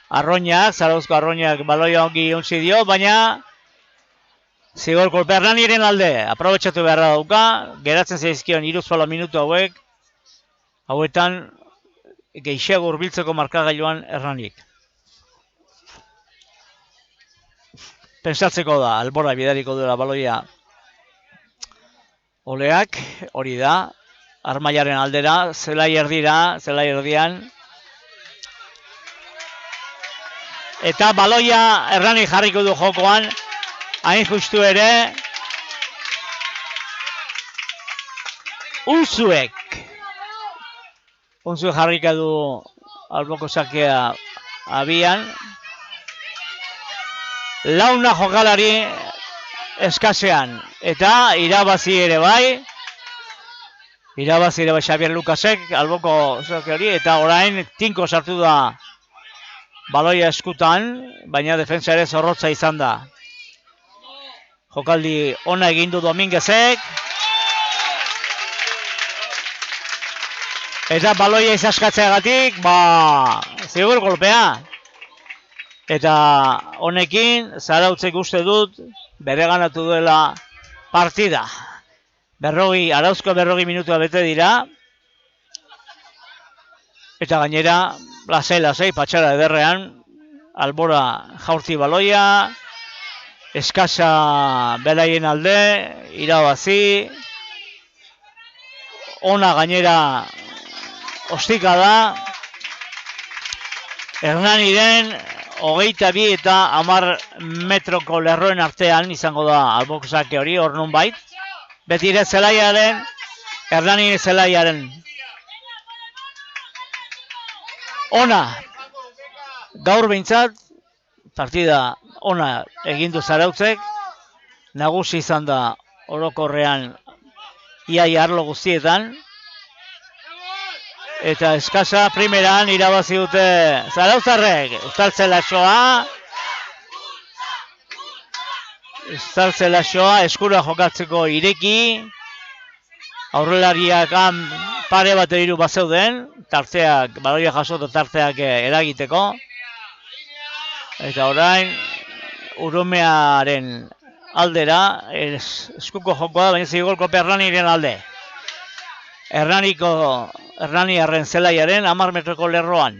Speaker 1: Arroñak, Zarauzko Arroñak baloia ongi ontzi dio, baina zigor kolpe Hernaniren alde, aprobetxatu beharra dauka, geratzen zaizkion 3 minutu hauetan geixeago hurbiltzeko markagailuan Hernanik. Pentsatzeko da, albora bidaliko duela baloia Oleak, hori da, Armaiaren aldera, zelai erdian, eta baloia Hernanik jarriko du jokoan, hain justu ere, Unzuek jarrika du alboko sakea abian, launa jokalari eskasean, eta irabazi ere bai Xabier Lukasek, alboko sake hori, eta orain tinko sartu da baloia eskutan, baina defensa ere zorrotza izan da. Jokaldi ona egin du Dominguezek, eta baloia izaskatzeagatik, zigur golpea. Eta honekin, Zarautzek uste dut, bereganatu duela partida. Arauzko 40 minutua bete dira. Eta gainera, lasai, patxara ederrean, albora jaurti baloia, eskasa beraien alde, irabazi, ona gainera ostika da, Hernaniren 22 eta 10 metroko lerroen artean izango da alboko sake hori, hor nun bait. Beti ere zelaiaren, Hernani zelaiaren. Ona, gaur behintzat, partida ona egindu Zarautzek, nagusi izan da orokorrean iaia arlo guztietan, eta eskasa primeran irabazi dute Zarautzarrek, Ustaltzelaxoa eskura jokatzeko ireki, aurrelariak pare bat hiru bazeuden, tarteak, baloia jasotu tarteak eragiteko, eta orain Urumearen aldera, eskuko jokoa, baina zigolko Hernaniren alde. Hernaniarren zelaiaren 10 metroko lerroan.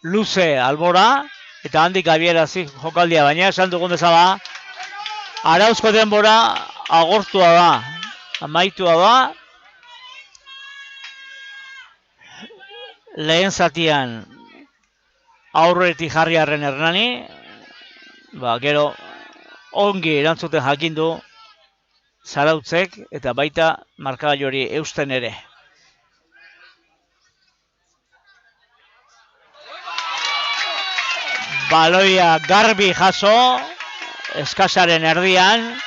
Speaker 1: Luze albora, eta handik abierazi jokaldia, baina esan dugun bezala, Arauzko denbora agortua da, amaitua da. Lehen zatian aurretik jarriarren Hernani, gero ongi erantzuten jakindu Zarautzek eta baita markagailu hori eusten ere. Baloia garbi jaso, eskasaren erdian,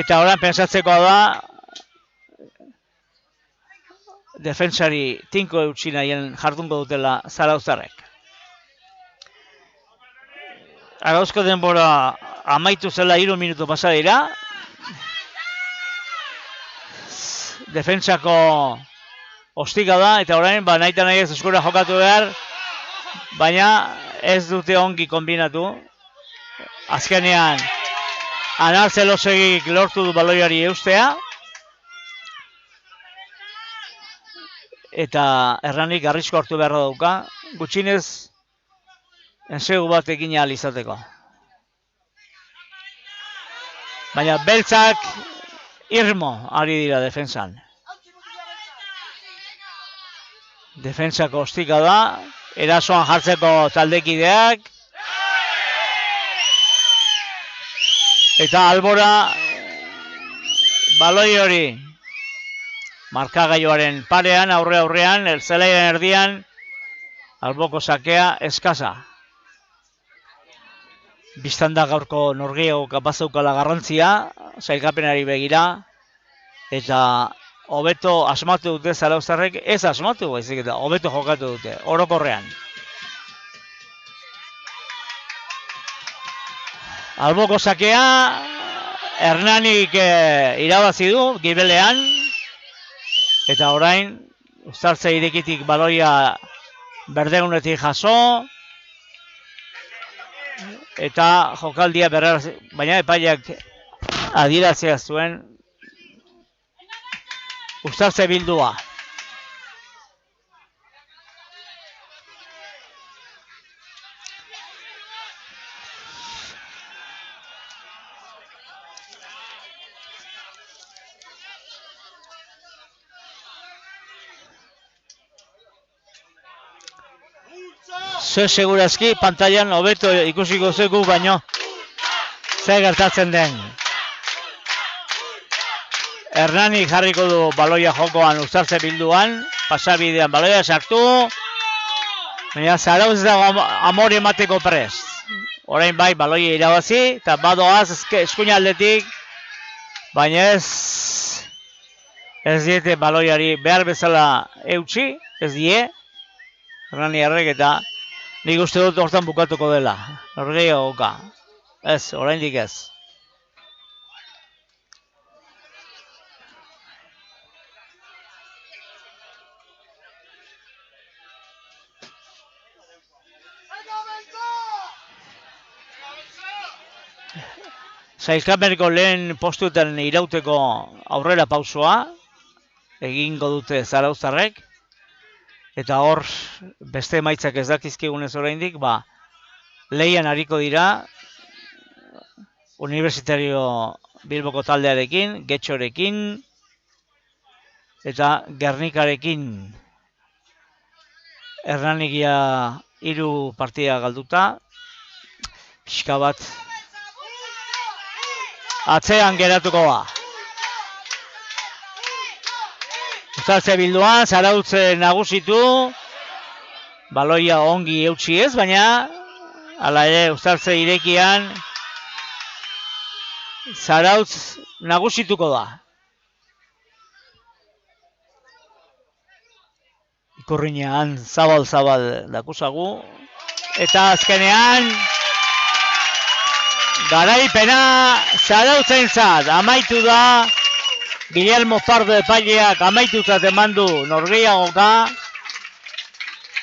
Speaker 1: eta orain pentsatzeko da defensari tinko eutsi nahien jardungo dutela Zarautzarrek. Arauzko denbora amaitu zela 3 minutu pasa dira. Defentsako ostika da, eta orain nahi eta nahi ez eskura jokatu behar, baina ez dute ongi kombinatu. Azkenean, Anar Zelosegik lortu du baloiari eustea, eta Hernanik arrisko hartu beharra dauka, gutxinez ensegu bat egin ahal izateko. Baina beltzak irmo ari dira defensan. Defensako ostika da, erasoan jartzeko taldekideak, eta albora baloi hori markagailuaren parean, aurrean, zelaiaren erdian, alboko sakea eskasa. Bistan da gaurko norgehiago kapazaukala garrantzia, sailkapenari begira, eta hobeto asmatu dute Zarautzarrek, ez asmatu, baizik eta hobeto jokatu dute, orokorrean. Alboko sakea, Hernanik irabazi du, gibelean, eta orain Uztartze irekitik baloia berdeunetik jaso. Eta jokaldia baina epaiak adierazia zuen Uztartze bildua. Ze segurazki pantailan hobeto ikusiko zegu baino ze gertatzen den. Hernani jarriko du baloia jokoan Uztartze bilduan, pasabidean baloia sartu, baina Zarautz dago amore emateko prest. Orain bai baloia irabazi, eta badoaz eskuina aldetik, baina ez diete baloiari behar bezala eutxi, ez die, Hernani harrek eta nik uste dut hortan bukatuko dela, norgehiagoka, ez, oraindik ez. Sailkapeneko lehen postuetan irauteko aurrera pausoa egingo dute zarauztarrek, eta hor beste emaitzak ez dakizkigunez oraindik, lehian hariko dira Universitario Bilboko taldearekin, Getxorekin eta Gernikarekin. Hernanigia 3 partida galduta, pixka bat atzean geratuko da. Uztartze bilduan, Zarautz nagusitu, baloia ongi eutsi ez, baina hala ere Uztartze irekian Zarautz nagusituko da. Ikurriñan zabal dakusagu, eta azkenean garaipena Zarautzentzat amaitu da. Guillermo Pardo epaileak amaitutzat eman du norgehiagoka.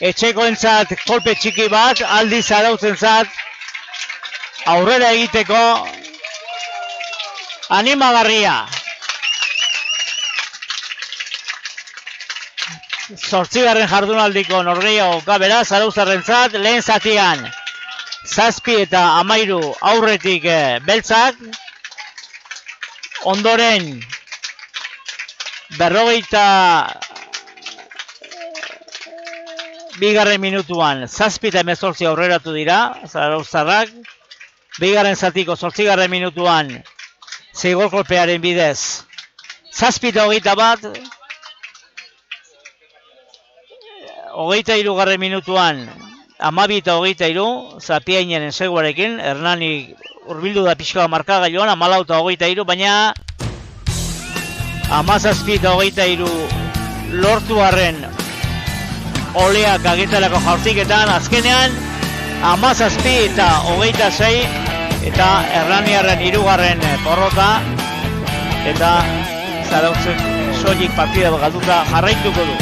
Speaker 1: Etxekoentzat kolpe txiki bat, aldiz Zarautzentzat aurrera egiteko animagarria. 8. jardunaldiko norgehiagoka beraz Zarauztarrentzat lehen zatian 7 eta 13 aurretik beltzak, ondoren 42. minutuan 7 eta 18 aurreratu dira Zarauztarrak, 2. zatiko 8. minutuan zigorkolpearen bidez 7 eta 21, 23. minutuan 12 eta 23, Zapiainen enseguarekin, Hernani hurbildu da pixka markagailuan, 14 eta 23, baina 17 eta 23 lortuaren oleak agintalako jaurtiketan, azkenean 17 eta 26 eta Hernaniarren 3. porrota, eta Zarautzek soilik partida galduta jarraituko du.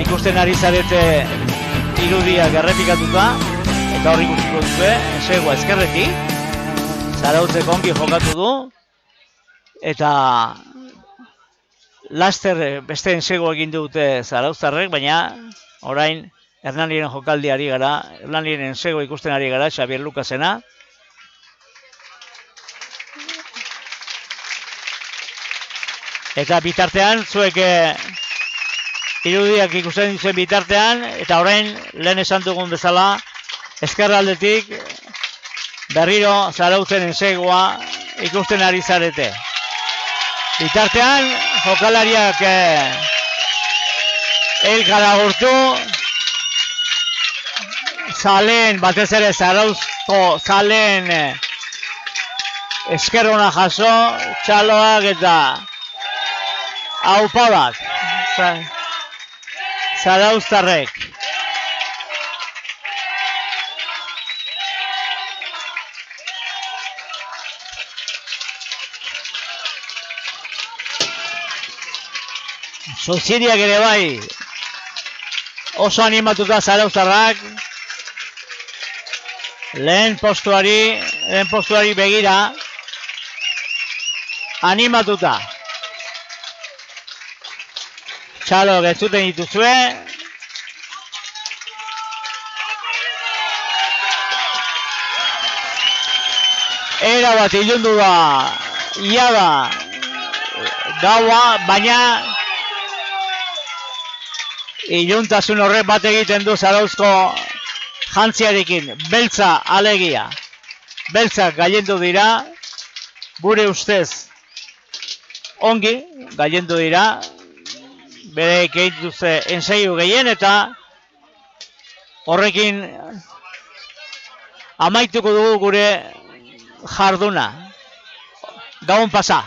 Speaker 1: Ikusten ari zarete irudiak errepikatuta, eta hor ikusiko dute, ensegua ezkerretik, Zarautzek ongi jokatu du, eta laster beste ensego egin dute Zarauztarrek, baina orain Hernanien jokaldi ari gara, Hernanien ensego ikusten ari gara, Xabier Lukasena. Eta bitartean, zuek irudiak ikusten duzuen bitartean, eta orain lehen esan dugun bezala, ezkerraldetik berriro Zarautzen ensegoa ikusten ari zarete. Bitartean, jokalariak elkara gurtu, zaleen, batez ere Zarauzko zaleen eskerrona jaso, txaloak eta aupadak. Zarauztarrek. Soiziriak ere bai oso animatuta zarauztarrak. Lehen postuari begira animatuta. Txalo gezuten dituzue. Era bat ilundu da iada gaua, baina iluntasun horrek bat egiten du Zarauzko jantziarekin. Beltza alegia. Beltzak gailendu dira, gure ustez ongi gailendu dira, bere egituzte ensaiu gehien eta horrekin amaituko dugu gure jarduna. Gabon pasa.